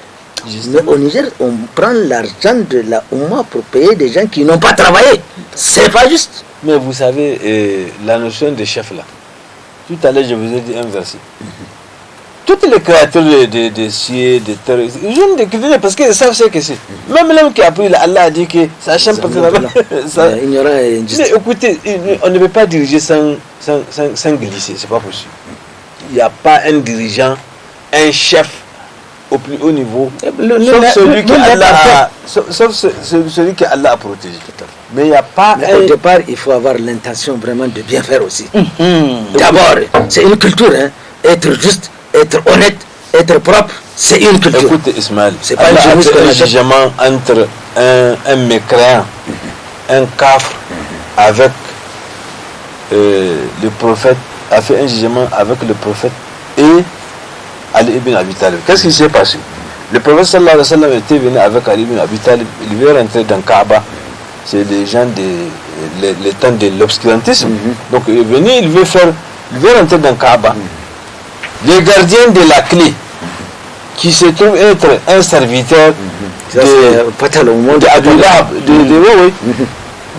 Mais au Niger, on prend l'argent de la Oumma pour payer des gens qui n'ont pas travaillé. C'est pas juste. Mais vous savez, la notion de chef là, tout à l'heure je vous ai dit un verset. Toutes les créatures de cieux, de terre, ils ont des critères parce qu'ils savent ce que c'est. Même l'homme qui a pris là, Allah a dit que ça change pas. Mais écoutez, on ne peut pas diriger sans glisser, c'est pas possible. Il n'y a pas un dirigeant, un chef au plus haut niveau, sauf celui que Allah a protégé. Mais il n'y a pas. Au départ, il faut avoir l'intention vraiment de bien faire aussi. D'abord, c'est une culture, être juste, être honnête, être propre, c'est une culture. Écoute Ismaël, c'est pas un jugement entre un mécréant, un kafre, avec le prophète a fait un jugement avec le prophète et Ali ibn Abi Talib. Qu'est-ce qui s'est passé? Le prophète sallallahu alayhi wa sallam était venu avec Ali ibn Abi Talib, il veut rentrer dans Kaaba. C'est des gens les temps de l'obscurantisme. Donc il est venu, il veut rentrer dans Kaaba. Les gardiens de la clé, qui se trouve être un serviteur de Abu Lahab,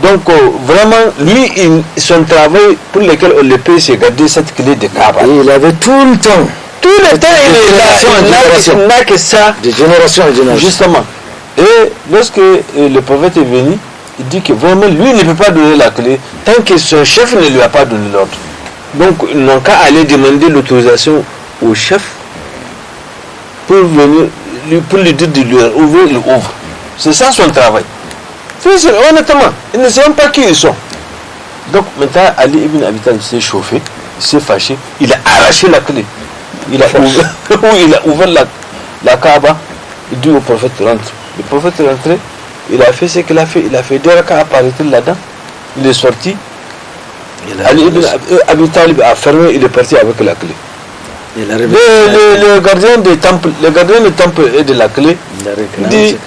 donc vraiment, lui, son travail pour lequel on le paye, c'est garder cette clé de Kaaba. Et il avait tout le temps. Tout le temps, il n'a que ça. De génération en génération. Justement. Et lorsque le prophète est venu, il dit que vraiment, lui, il ne peut pas donner la clé tant que son chef ne lui a pas donné l'ordre. Donc, ils n'ont qu'à aller demander l'autorisation au chef pour venir, pour lui dire de lui ouvrir, il ouvre. C'est ça son travail. Honnêtement, ils ne savent pas qui ils sont. Donc maintenant, Ali ibn Abi Talib s'est chauffé, il s'est fâché, il a arraché la clé. Il a ouvert la Kaaba, il dit au prophète rentre. Le prophète est rentré, il a fait ce qu'il a fait, il a fait 2 rak'ah apparaître là-dedans, il est sorti. Ali ibn Abi Talib a fermé, il est parti avec la clé. Le gardien du temple et de la clé dit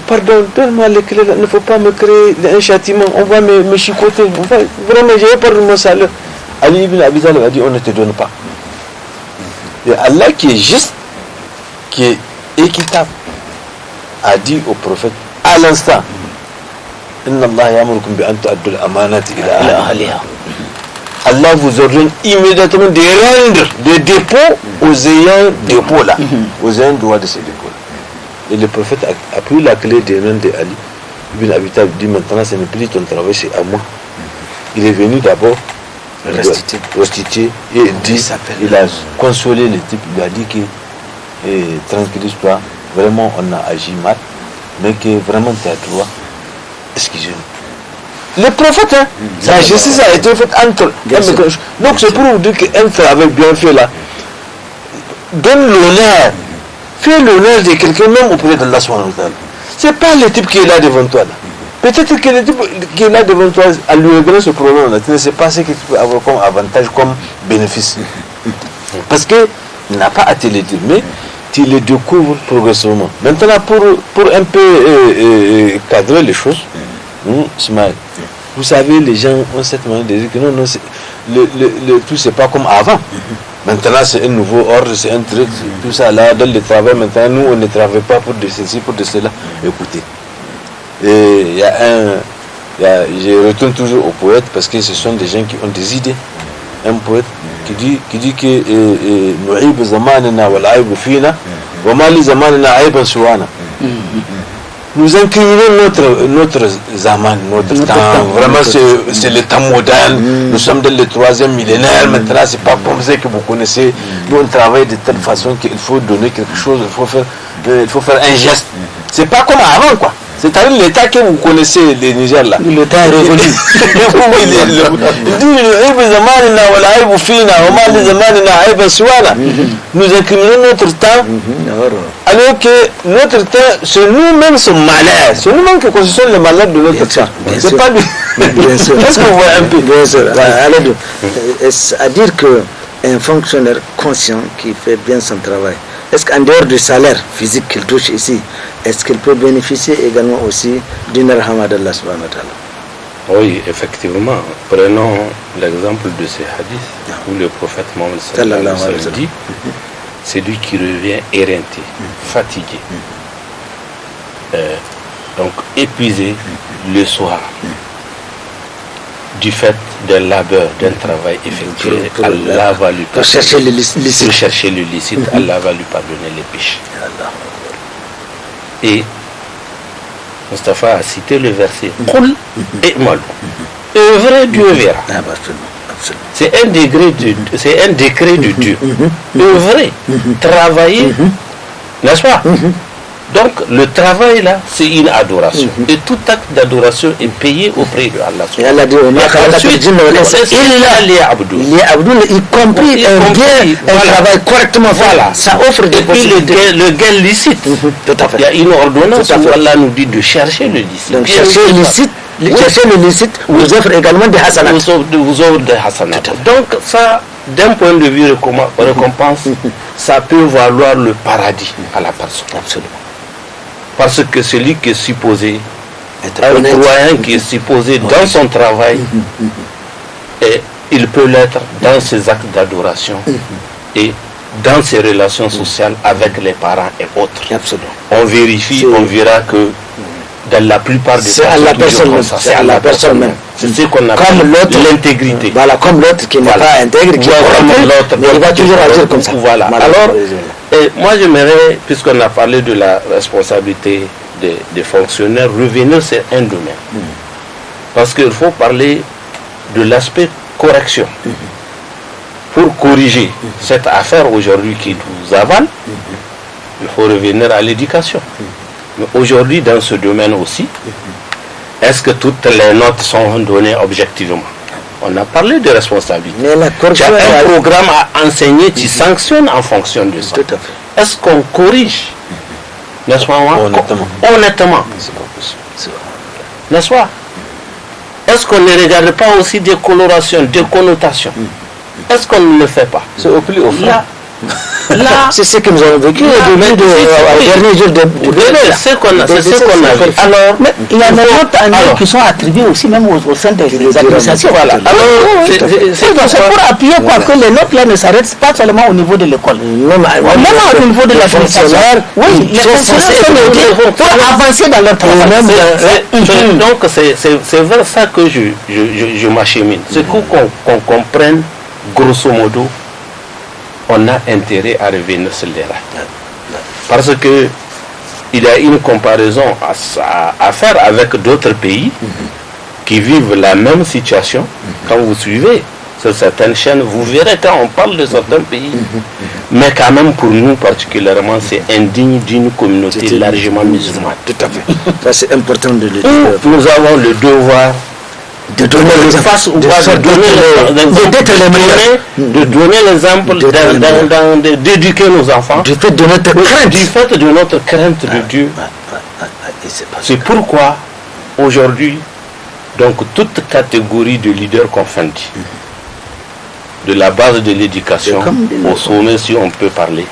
pardon, donne-moi les clés, il ne faut pas me créer un châtiment, on va me chicoter, vraiment je vais perdre mon salaire. Ali ibn Abi Talib a dit on ne te donne pas. Et Allah qui est juste, qui est équitable, a dit au prophète à l'instant Inna Allah ya'murukum bi an tu'addu al-amanati ila ahliha. Allah vous ordonne immédiatement de rendre des dépôts aux ayants dépôts là, aux ayants droit de ces dépôts là. Et le prophète a pris la clé des mains de Ali ibn Abi Talib, dit maintenant ce n'est plus ton travail, c'est à moi. Il est venu d'abord restituer et il a consolé le type, il a dit que tranquillise-toi, vraiment on a agi mal, mais que vraiment tu as droit, excusez-nous. Le prophète, sa justice a été faite entre. Donc c'est pour vous dire qu'un travail bien fait là, donne l'honneur, fais l'honneur de quelqu'un même auprès de Allah subhanahu wa ta'ala. C'est pas le type qui est là devant toi là. Peut-être que le type qui est là devant toi, à lui régler ce problème là, tu ne sais pas ce que tu peux avoir comme avantage, comme bénéfice. Parce qu'il n'a pas à te le dire, mais tu le découvres progressivement. Maintenant, pour un peu cadrer les choses, Ismaël, vous savez, les gens ont cette manière de dire que non, tout c'est pas comme avant. Maintenant, c'est un nouveau ordre, c'est un truc, tout ça là, dans le travail, maintenant, nous, on ne travaille pas pour de ceci, pour de cela. Écoutez, et je retourne toujours aux poètes parce que ce sont des gens qui ont des idées. Un poète qui dit que nu'ib zamanina wal aib fina wa ma li zamanina aiban suwana. Nous incriminons notre zaman, notre temps. Vraiment, c'est le temps moderne. Nous sommes dans le 3e millénaire. Maintenant, c'est pas comme ça que vous connaissez. Nous, on travaille de telle façon qu'il faut donner quelque chose, il faut faire un geste. C'est pas comme avant, quoi. C'est-à-dire l'état que vous connaissez, le Niger là. L'état est révolu. Nous incriminons notre temps, alors que notre temps, c'est nous-mêmes sommes malades. C'est nous-mêmes qui constituons les malades de notre temps. C'est pas lui. Est-ce que vous voyez un peu? Bien sûr. C'est-à-dire qu'un fonctionnaire conscient qui fait bien son travail, est-ce qu'en dehors du salaire physique qu'il touche ici, est-ce qu'il peut bénéficier également aussi d'une rahma d'Allah subhanahu wa ta'ala? Oui, effectivement. Prenons l'exemple de ces hadiths où le prophète Mohammed sallallahu alayhi wa sallam dit c'est lui qui revient éreinté, fatigué, donc épuisé le soir du fait d'un labeur, d'un travail effectué. Allah va lui pour chercher le licite. Allah va lui pardonner les péchés. Et Mustafa a cité le verset Qul i'malu. Œuvrez, Dieu verra. C'est un décret de Dieu. Œuvrez, travailler, n'est-ce pas? Donc le travail là, c'est une adoration. Et tout acte d'adoration est payé auprès de Allah. Et Allah dit, y compris un travail correctement fait. Voilà. Ça offre des possibilités. Et puis le gain licite. Tout à fait. Il y a une ordonnance où Allah nous dit de chercher le licite. Donc chercher le licite chercher le licite vous offre également des hasanats. Vous offre des hasanats. Donc ça, d'un point de vue récompense, ça peut valoir le paradis à la personne. Absolument. Parce que celui qui est supposé, un croyant qui est supposé dans son travail, et il peut l'être dans ses actes d'adoration et dans ses relations sociales avec les parents et autres. Absolument. On vérifie, on verra que dans la plupart des cas, c'est à la personne même. C'est ce qu'on appelle l'intégrité. Voilà, comme l'autre qui n'est pas intègre, qui mais il va toujours agir comme ça. Voilà. Alors, moi j'aimerais, puisqu'on a parlé de la responsabilité des fonctionnaires, revenir sur un domaine. Parce qu'il faut parler de l'aspect correction. Pour corriger cette affaire aujourd'hui qui nous avale, il faut revenir à l'éducation. Mais aujourd'hui, dans ce domaine aussi, est-ce que toutes les notes sont données objectivement? On a parlé de responsabilité. Tu as un programme à enseigner, tu sanctionnes en fonction de ça. Tout à fait. Est-ce qu'on corrige? N'est-ce pas? Honnêtement. N'est-ce pas? Est-ce qu'on ne regarde pas aussi des colorations, des connotations? Est-ce qu'on ne le fait pas? C'est au plus au fond. Là, c'est ce que nous avons vécu au dernier jour de c'est ce qu'on a vu. Alors, mais il y a des autres années qui sont attribuées aussi même au sein des administrations. Voilà. Alors, c'est pour appuyer quoi que les notes là ne s'arrêtent pas seulement au niveau de l'école. Même au niveau de la fonctionnaire. Oui, les fonctionnaires sont aidés pour avancer dans leur travail. Donc, c'est vers ça que je m'achemine. C'est qu'on comprenne, grosso modo, on a intérêt à revenir sur les rails. Parce que il y a une comparaison à faire avec d'autres pays qui vivent la même situation. Quand vous suivez sur certaines chaînes, vous verrez quand on parle de certains pays. Mais quand même pour nous particulièrement, c'est indigne d'une communauté largement musulmane. Tout à fait. Ça c'est important de le dire. Nous avons le devoir de donner l'exemple, d'éduquer nos enfants, du fait de notre crainte, de Dieu. C'est pourquoi aujourd'hui, donc toute catégorie de leaders confondus, de la base de l'éducation au sommet, si on peut parler,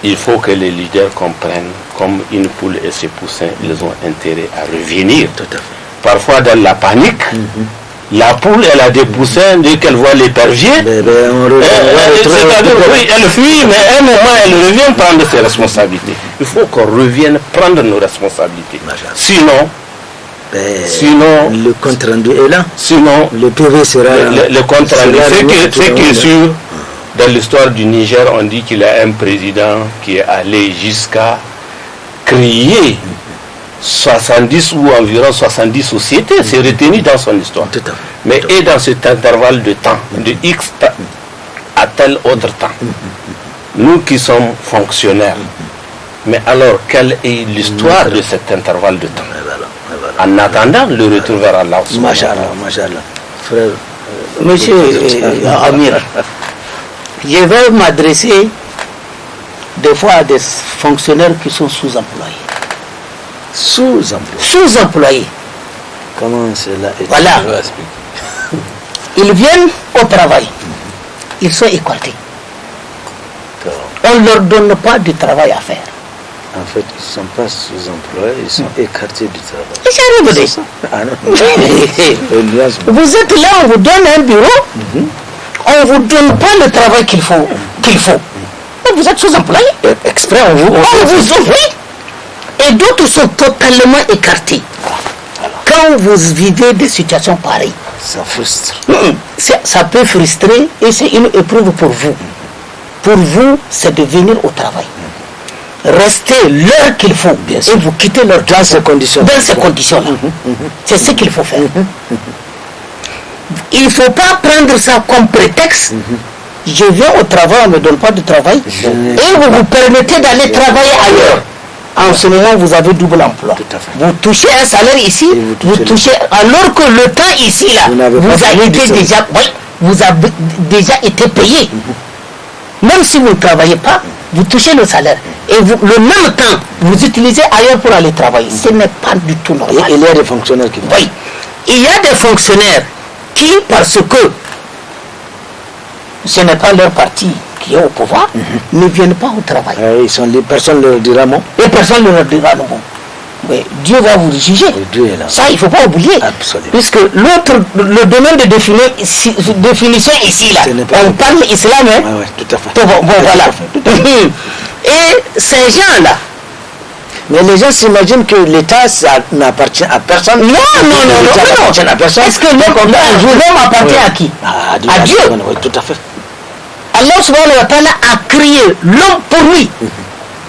il faut que les leaders comprennent, comme une poule et ses poussins, ils ont intérêt à revenir. Tout à fait. Parfois dans la panique, la poule elle a des poussins dès qu'elle voit l'épervier. Elle fuit, mais à un moment elle revient prendre ses responsabilités. Il faut qu'on revienne prendre nos responsabilités. Sinon, le compte rendu est là. Sinon, le PV sera. Le compte rendu, ce qui est sûr, dans l'histoire du Niger, on dit qu'il y a un président qui est allé jusqu'à crier 70 ou environ 70 sociétés, c'est retenu dans son histoire. Mais et dans cet intervalle de temps, de X à tel autre temps, nous qui sommes fonctionnaires, mais alors quelle est l'histoire de cet intervalle de temps? En attendant le retour vers Allah. Machallah. Frère, Monsieur Amir, je vais m'adresser des fois à des fonctionnaires qui sont sous-employés. Sous-employés. Comment cela est? Voilà. Ils viennent au travail. Ils sont écartés. On ne leur donne pas de travail à faire. En fait, ils ne sont pas sous-employés, ils sont écartés du travail. Vous êtes là, on vous donne un bureau, on ne vous donne pas le travail qu'il faut. Mais vous êtes sous-employé. Exprès, on vous ouvre. Et d'autres sont totalement écartés. Quand vous vivez des situations pareilles, ça frustre. Ça peut frustrer et c'est une épreuve pour vous. Pour vous, c'est de venir au travail. Restez l'heure qu'il faut et vous quittez l'heure dans ces conditions. C'est ce qu'il faut faire. Il ne faut pas prendre ça comme prétexte. Je viens au travail, on ne me donne pas de travail. Et vous permettez d'aller travailler ailleurs. En ce moment, vous avez double emploi. Vous touchez un salaire ici, vous touchez, alors que le temps ici, là, vous avez déjà été payé. même si vous ne travaillez pas, vous touchez le salaire. Et vous, le même temps, vous utilisez ailleurs pour aller travailler. Ce n'est pas du tout normal. Et il y a des fonctionnaires qui... Oui. Il y a des fonctionnaires qui, parce que ce n'est pas leur parti qui est au pouvoir, ne viennent pas au travail. Ils sont libres, personne ne leur dira non. Et personne ne leur dira non. Mais Dieu va vous juger. Dieu est là. Ça, il ne faut pas oublier. Absolument. Puisque l'autre, le domaine de définition ici, là, on parle islam, hein? Oui, tout à fait. Bon, voilà. Et ces gens-là, mais les gens s'imaginent que l'État, ça n'appartient à personne. Non. N'appartient à personne. Est-ce que l'homme appartient à qui? À Dieu. Oui, tout à fait. Allah subhanahu wa ta'ala a créé l'homme pour lui,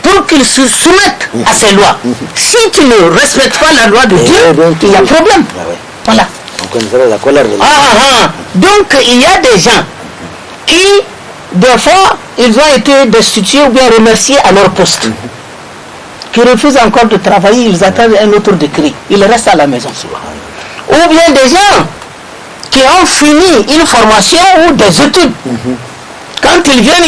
pour qu'il se soumette à ses lois. Si tu ne respectes pas la loi de Dieu, il y a problème. Voilà. On connaîtra la colère de Allah. Donc il y a des gens qui, des fois, ils ont été destitués ou bien remerciés à leur poste, qui refusent encore de travailler, ils attendent un autre décret, ils restent à la maison. Ou bien des gens qui ont fini une formation ou des études. Quand ils viennent,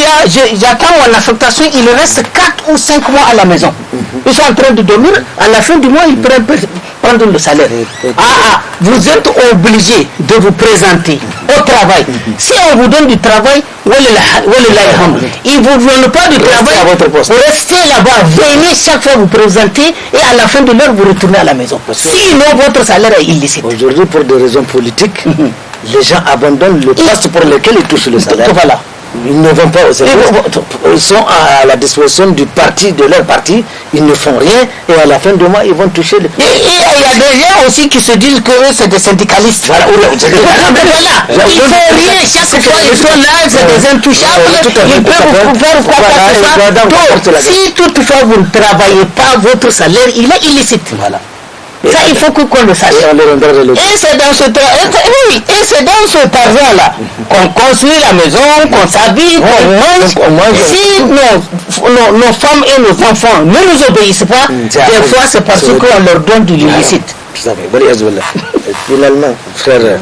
j'attends mon affectation, ils restent 4 ou 5 mois à la maison. Ils sont en train de dormir, à la fin du mois, ils prennent prendre le salaire. Vous êtes obligé de vous présenter au travail. Si on vous donne du travail, ils ne vous donnent pas du travail, vous restez là-bas, venez chaque fois vous présenter et à la fin de l'heure, vous retournez à la maison. Sinon, votre salaire est illicite. Aujourd'hui, pour des raisons politiques, les gens abandonnent le poste pour lequel ils touchent le salaire. Voilà. Ils ne vont pas au service. Ils sont à la disposition du parti, de leur parti. Ils ne font rien et à la fin du mois, ils vont toucher le... Et il y a des gens aussi qui se disent que c'est des syndicalistes. Voilà. Ils ne font rien. Chaque fois, ils sont là, c'est des intouchables. Ils peuvent vous faire quoi. Si toutefois vous ne travaillez pas, votre salaire, il est illicite. Voilà. Ça, il faut qu'on le sache. Et c'est dans ce argent-là qu'on construit la maison, qu'on s'habille, qu'on mange. Si nos femmes et nos enfants ne nous obéissent pas, des fois c'est parce qu'on leur donne de l'illicite. Finalement, frère,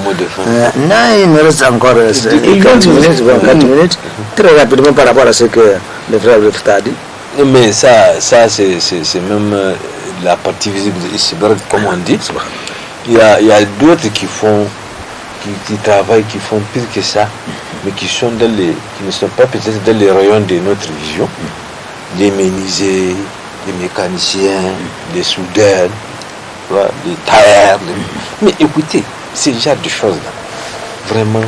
non, il me reste encore 4 minutes, très rapidement par rapport à ce que le frère a dit. Mais ça c'est même la partie visible de l'iceberg, comme on dit. Il y a d'autres qui travaillent, qui font pire que ça, mais qui ne sont pas peut-être dans les rayons de notre vision. Les menuisiers, les mécaniciens, les soudeurs, les tailleurs. Mais écoutez, ces genre de choses-là, vraiment,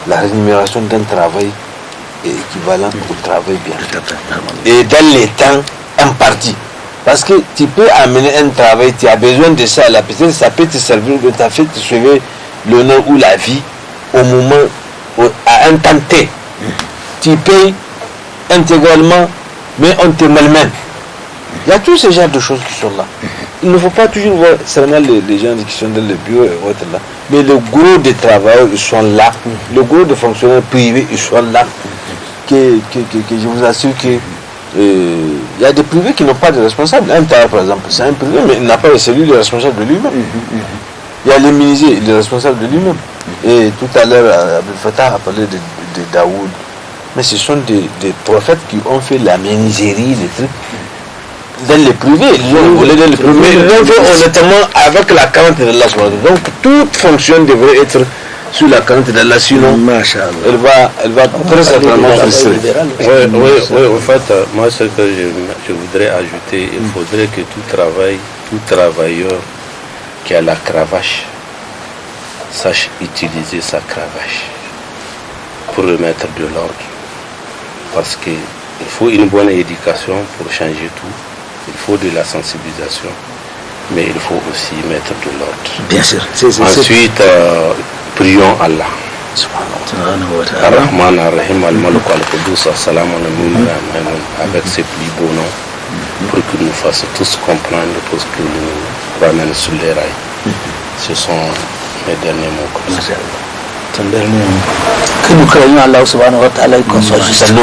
la rémunération d'un travail est équivalente au travail bien fait. Et dans les temps impartis. Parce que tu peux amener un travail, tu as besoin de ça, là, peut-être ça peut te servir, de ta fait te sauver l'honneur ou la vie au moment, à un temps T. Tu payes intégralement, mais on te malmène. Il y a tous ces genres de choses qui sont là. Il ne faut pas toujours voir seulement les gens qui sont dans le bureau et autres là. Mais le gros des travailleurs, ils sont là. Le gros des fonctionnaires privés, ils sont là. Que je vous assure que il y a des privés qui n'ont pas de responsable. Un tailleur, par exemple, c'est un privé, mais il n'a pas celui le responsable de lui-même. Il y a les menuisiers, il est responsable de lui-même. Et tout à l'heure, Abdel Fattah a parlé de Daoud. Mais ce sont des prophètes qui ont fait la menuiserie, les trucs. Dans les privés, ils ont volé dans les privés. Mais donc, honnêtement, avec la crainte de Allah, donc toute fonction devrait être sous la crainte d'Allah, sinon elle va très certainement frustrer. Oui, en fait, moi ce que je voudrais ajouter, il faudrait que tout travailleur qui a la cravache sache utiliser sa cravache pour remettre de l'ordre. Parce qu'il faut une bonne éducation pour changer tout, il faut de la sensibilisation, mais il faut aussi mettre de l'ordre. Bien sûr. Ensuite, prions Allah. Ar-Rahman Ar-Rahim Al-Malik Al-Qudus As-Salam avec ses plus beaux noms pour que nous fassions tous comprendre, pour que nous ramène sur les rails. Ce sont mes derniers mots comme ça. Ton dernier mot. Que nous craignons Allah subhanahu wa ta'ala et qu'on soit juste.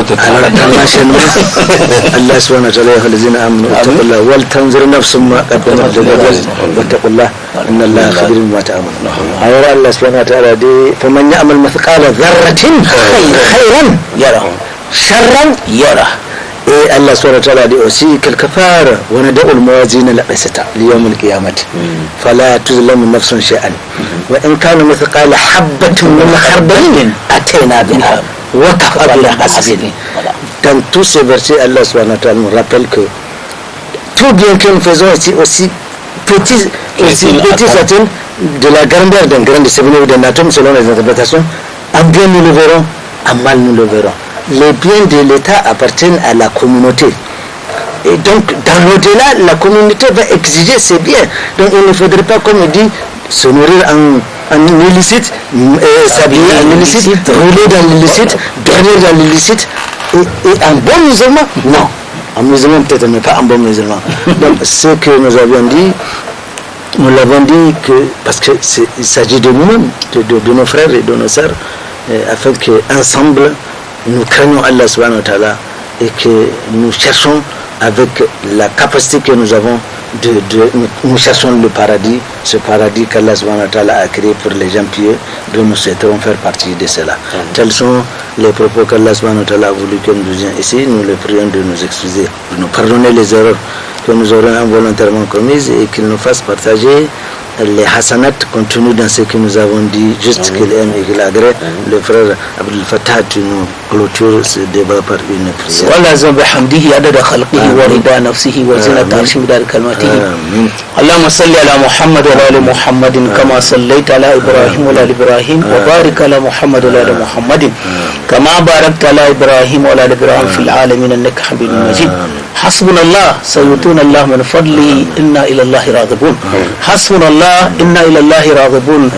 Allah subhanahu wa ta'ala الذين آمنوا اتقوا الله ولتنظر نفس ما قدمت لغد واتقوا الله إن الله خبير بما تعملون. أيها الله سبحانه وتعالى دي فمن يعمل مثقال ذرة خيرا يره sharran yara. Et Allah subhanahu wa ta'ala dit aussi quelque part وندع الموازين القسط ليوم القيامة فلا تظلم نفس شيئا وإن كان مثقال حبة من خردل أتينا بها وكفى بنا حاسبين. Dans tous ces versets, Allah subhanahu wa ta'ala nous rappelle que tout bien que nous faisons aussi petit soit-il de la grandeur d'un grain de séminaire ou d'un atome selon les interprétations, en bien nous le verrons, en mal nous le verrons. Les biens de l'État appartiennent à la communauté. Et donc, dans l'au-delà, la communauté va exiger ses biens. Donc, il ne faudrait pas, comme on dit, se nourrir en illicite, s'habiller en illicite, rouler dans l'illicite, dormir dans l'illicite. Et en bon musulman, non. En musulman peut-être, mais pas en bon musulman. Donc, ce que nous avions dit, nous l'avons dit que, parce qu'il s'agit de nous-mêmes, de nos frères et de nos sœurs, afin qu'ensemble, nous craignons Allah subhanahu wa ta'ala et que nous cherchons avec la capacité que nous avons nous cherchons le paradis, ce paradis qu'Allah subhanahu wa ta'ala a créé pour les gens pieux, dont nous souhaiterons faire partie de cela. Tels sont les propos qu'Allah subhanahu wa ta'ala a voulu que nous disions ici. Nous le prions de nous excuser, de nous pardonner les erreurs que nous aurons involontairement commises et qu'il nous fasse partager les hasanat contenus dans ce que nous avons dit, juste qu'il aime et qu'il agrée. Le frère Abdel Fattah, tu nous clôtures ce débat par une prière. والله بحمده عدد خلقه ورضا نفسه وزنة عرشه ومداد كلماته. اللهم صل على محمد وعلى ال محمد كما صليت على ابراهيم وعلى ال ابراهيم وبارك على محمد وعلى ال محمد كما باركت على ابراهيم وعلى ال ابراهيم في العالمين انك حميد مجيد. حسبنا الله سيؤتينا الله من فضله انا الى الله راغبون. حسبنا الله انا الى الله راغبون.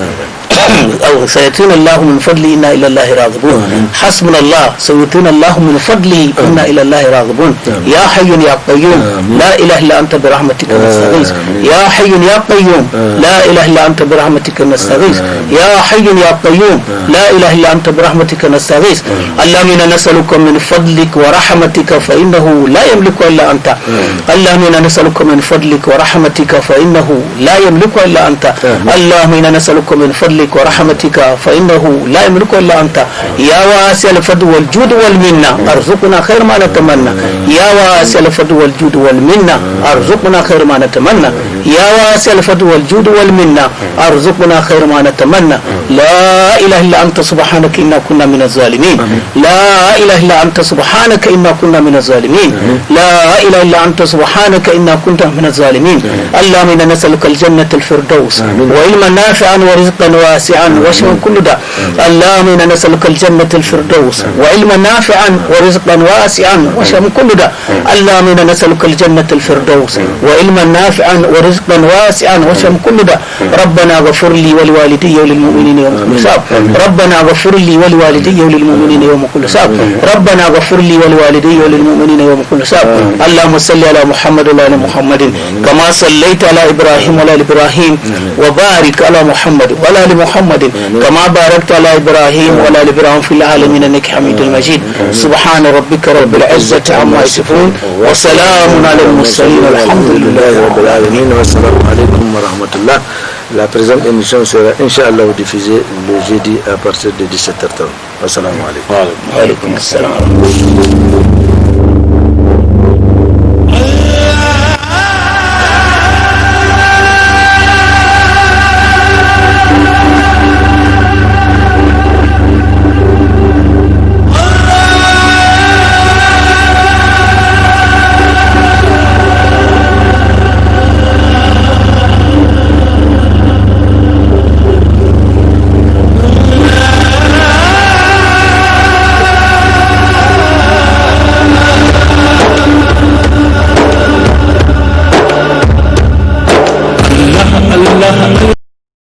أو سيأتينا الله من فضله إنا إلى الله راغبون. حسبنا الله سيؤتينا الله من فضله إنا إلى الله راغبون. يا حي يا قيوم لا إله إلا أنت برحمتك نستغيث. يا حي يا قيوم لا إله إلا أنت برحمتك نستغيث. يا حي يا قيوم لا إله إلا أنت برحمتك نستغيث. اللهم إنا نسألك من فضلك ورحمتك فإنه لا يملك إلا أنت. اللهم إنا نسألك من فضلك ورحمتك فإنه لا يملك إلا أنت. اللهم إنا نسألك من فضلك ورحمتك فإنه لا يملك إلا أنت. يا واسع الفضل والجود والمنة أرزقنا خير ما نتمنى. يا واسع الفضل والجود والمنة أرزقنا خير ما نتمنى. يا واسع الفضل والجود والمنة أرزقنا خير ما نتمنى. لا إله إلا أنت سبحانك إنا كنا من الظالمين. لا إله إلا أنت سبحانك إنا كنا من الظالمين. لا إله إلا أنت سبحانك إنا كنا من الظالمين. اللهم إنا نسألك الجنة الفردوس وعلما نافعا ورزقا واسعا وشفاء كل داء. اللهم إنا نسألك الجنة الفردوس وعلما نافعا ورزقا واسعا وشفاء كل داء. اللهم إنا نسألك الجنة الفردوس وعلما نافعا ورزقا واسعا وشفاء كل داء. ربنا غفر لي ولوالدي وللمؤمنين يوم كل ساب. ربنا غفر لي ولوالدي وللمؤمنين يوم كل ساب. ربنا غفر لي ولوالدي وللمؤمنين يوم كل ساب. اللهم صل على محمد وعلى ال محمد كما صليت على ابراهيم وعلى ال ابراهيم وبارك على محمد وعلى ال محمد كما باركت على ابراهيم وعلى ال ابراهيم في العالمين انك حميد مجيد. سبحان ربك رب العزة عما يصفون وسلام على المرسلين والحمد لله رب العالمين والسلام عليكم ورحمة الله. La présente émission sera Inch'Allah diffusée le jeudi à partir de 17h30. Wassalamu alaikum. وعليكم السلام.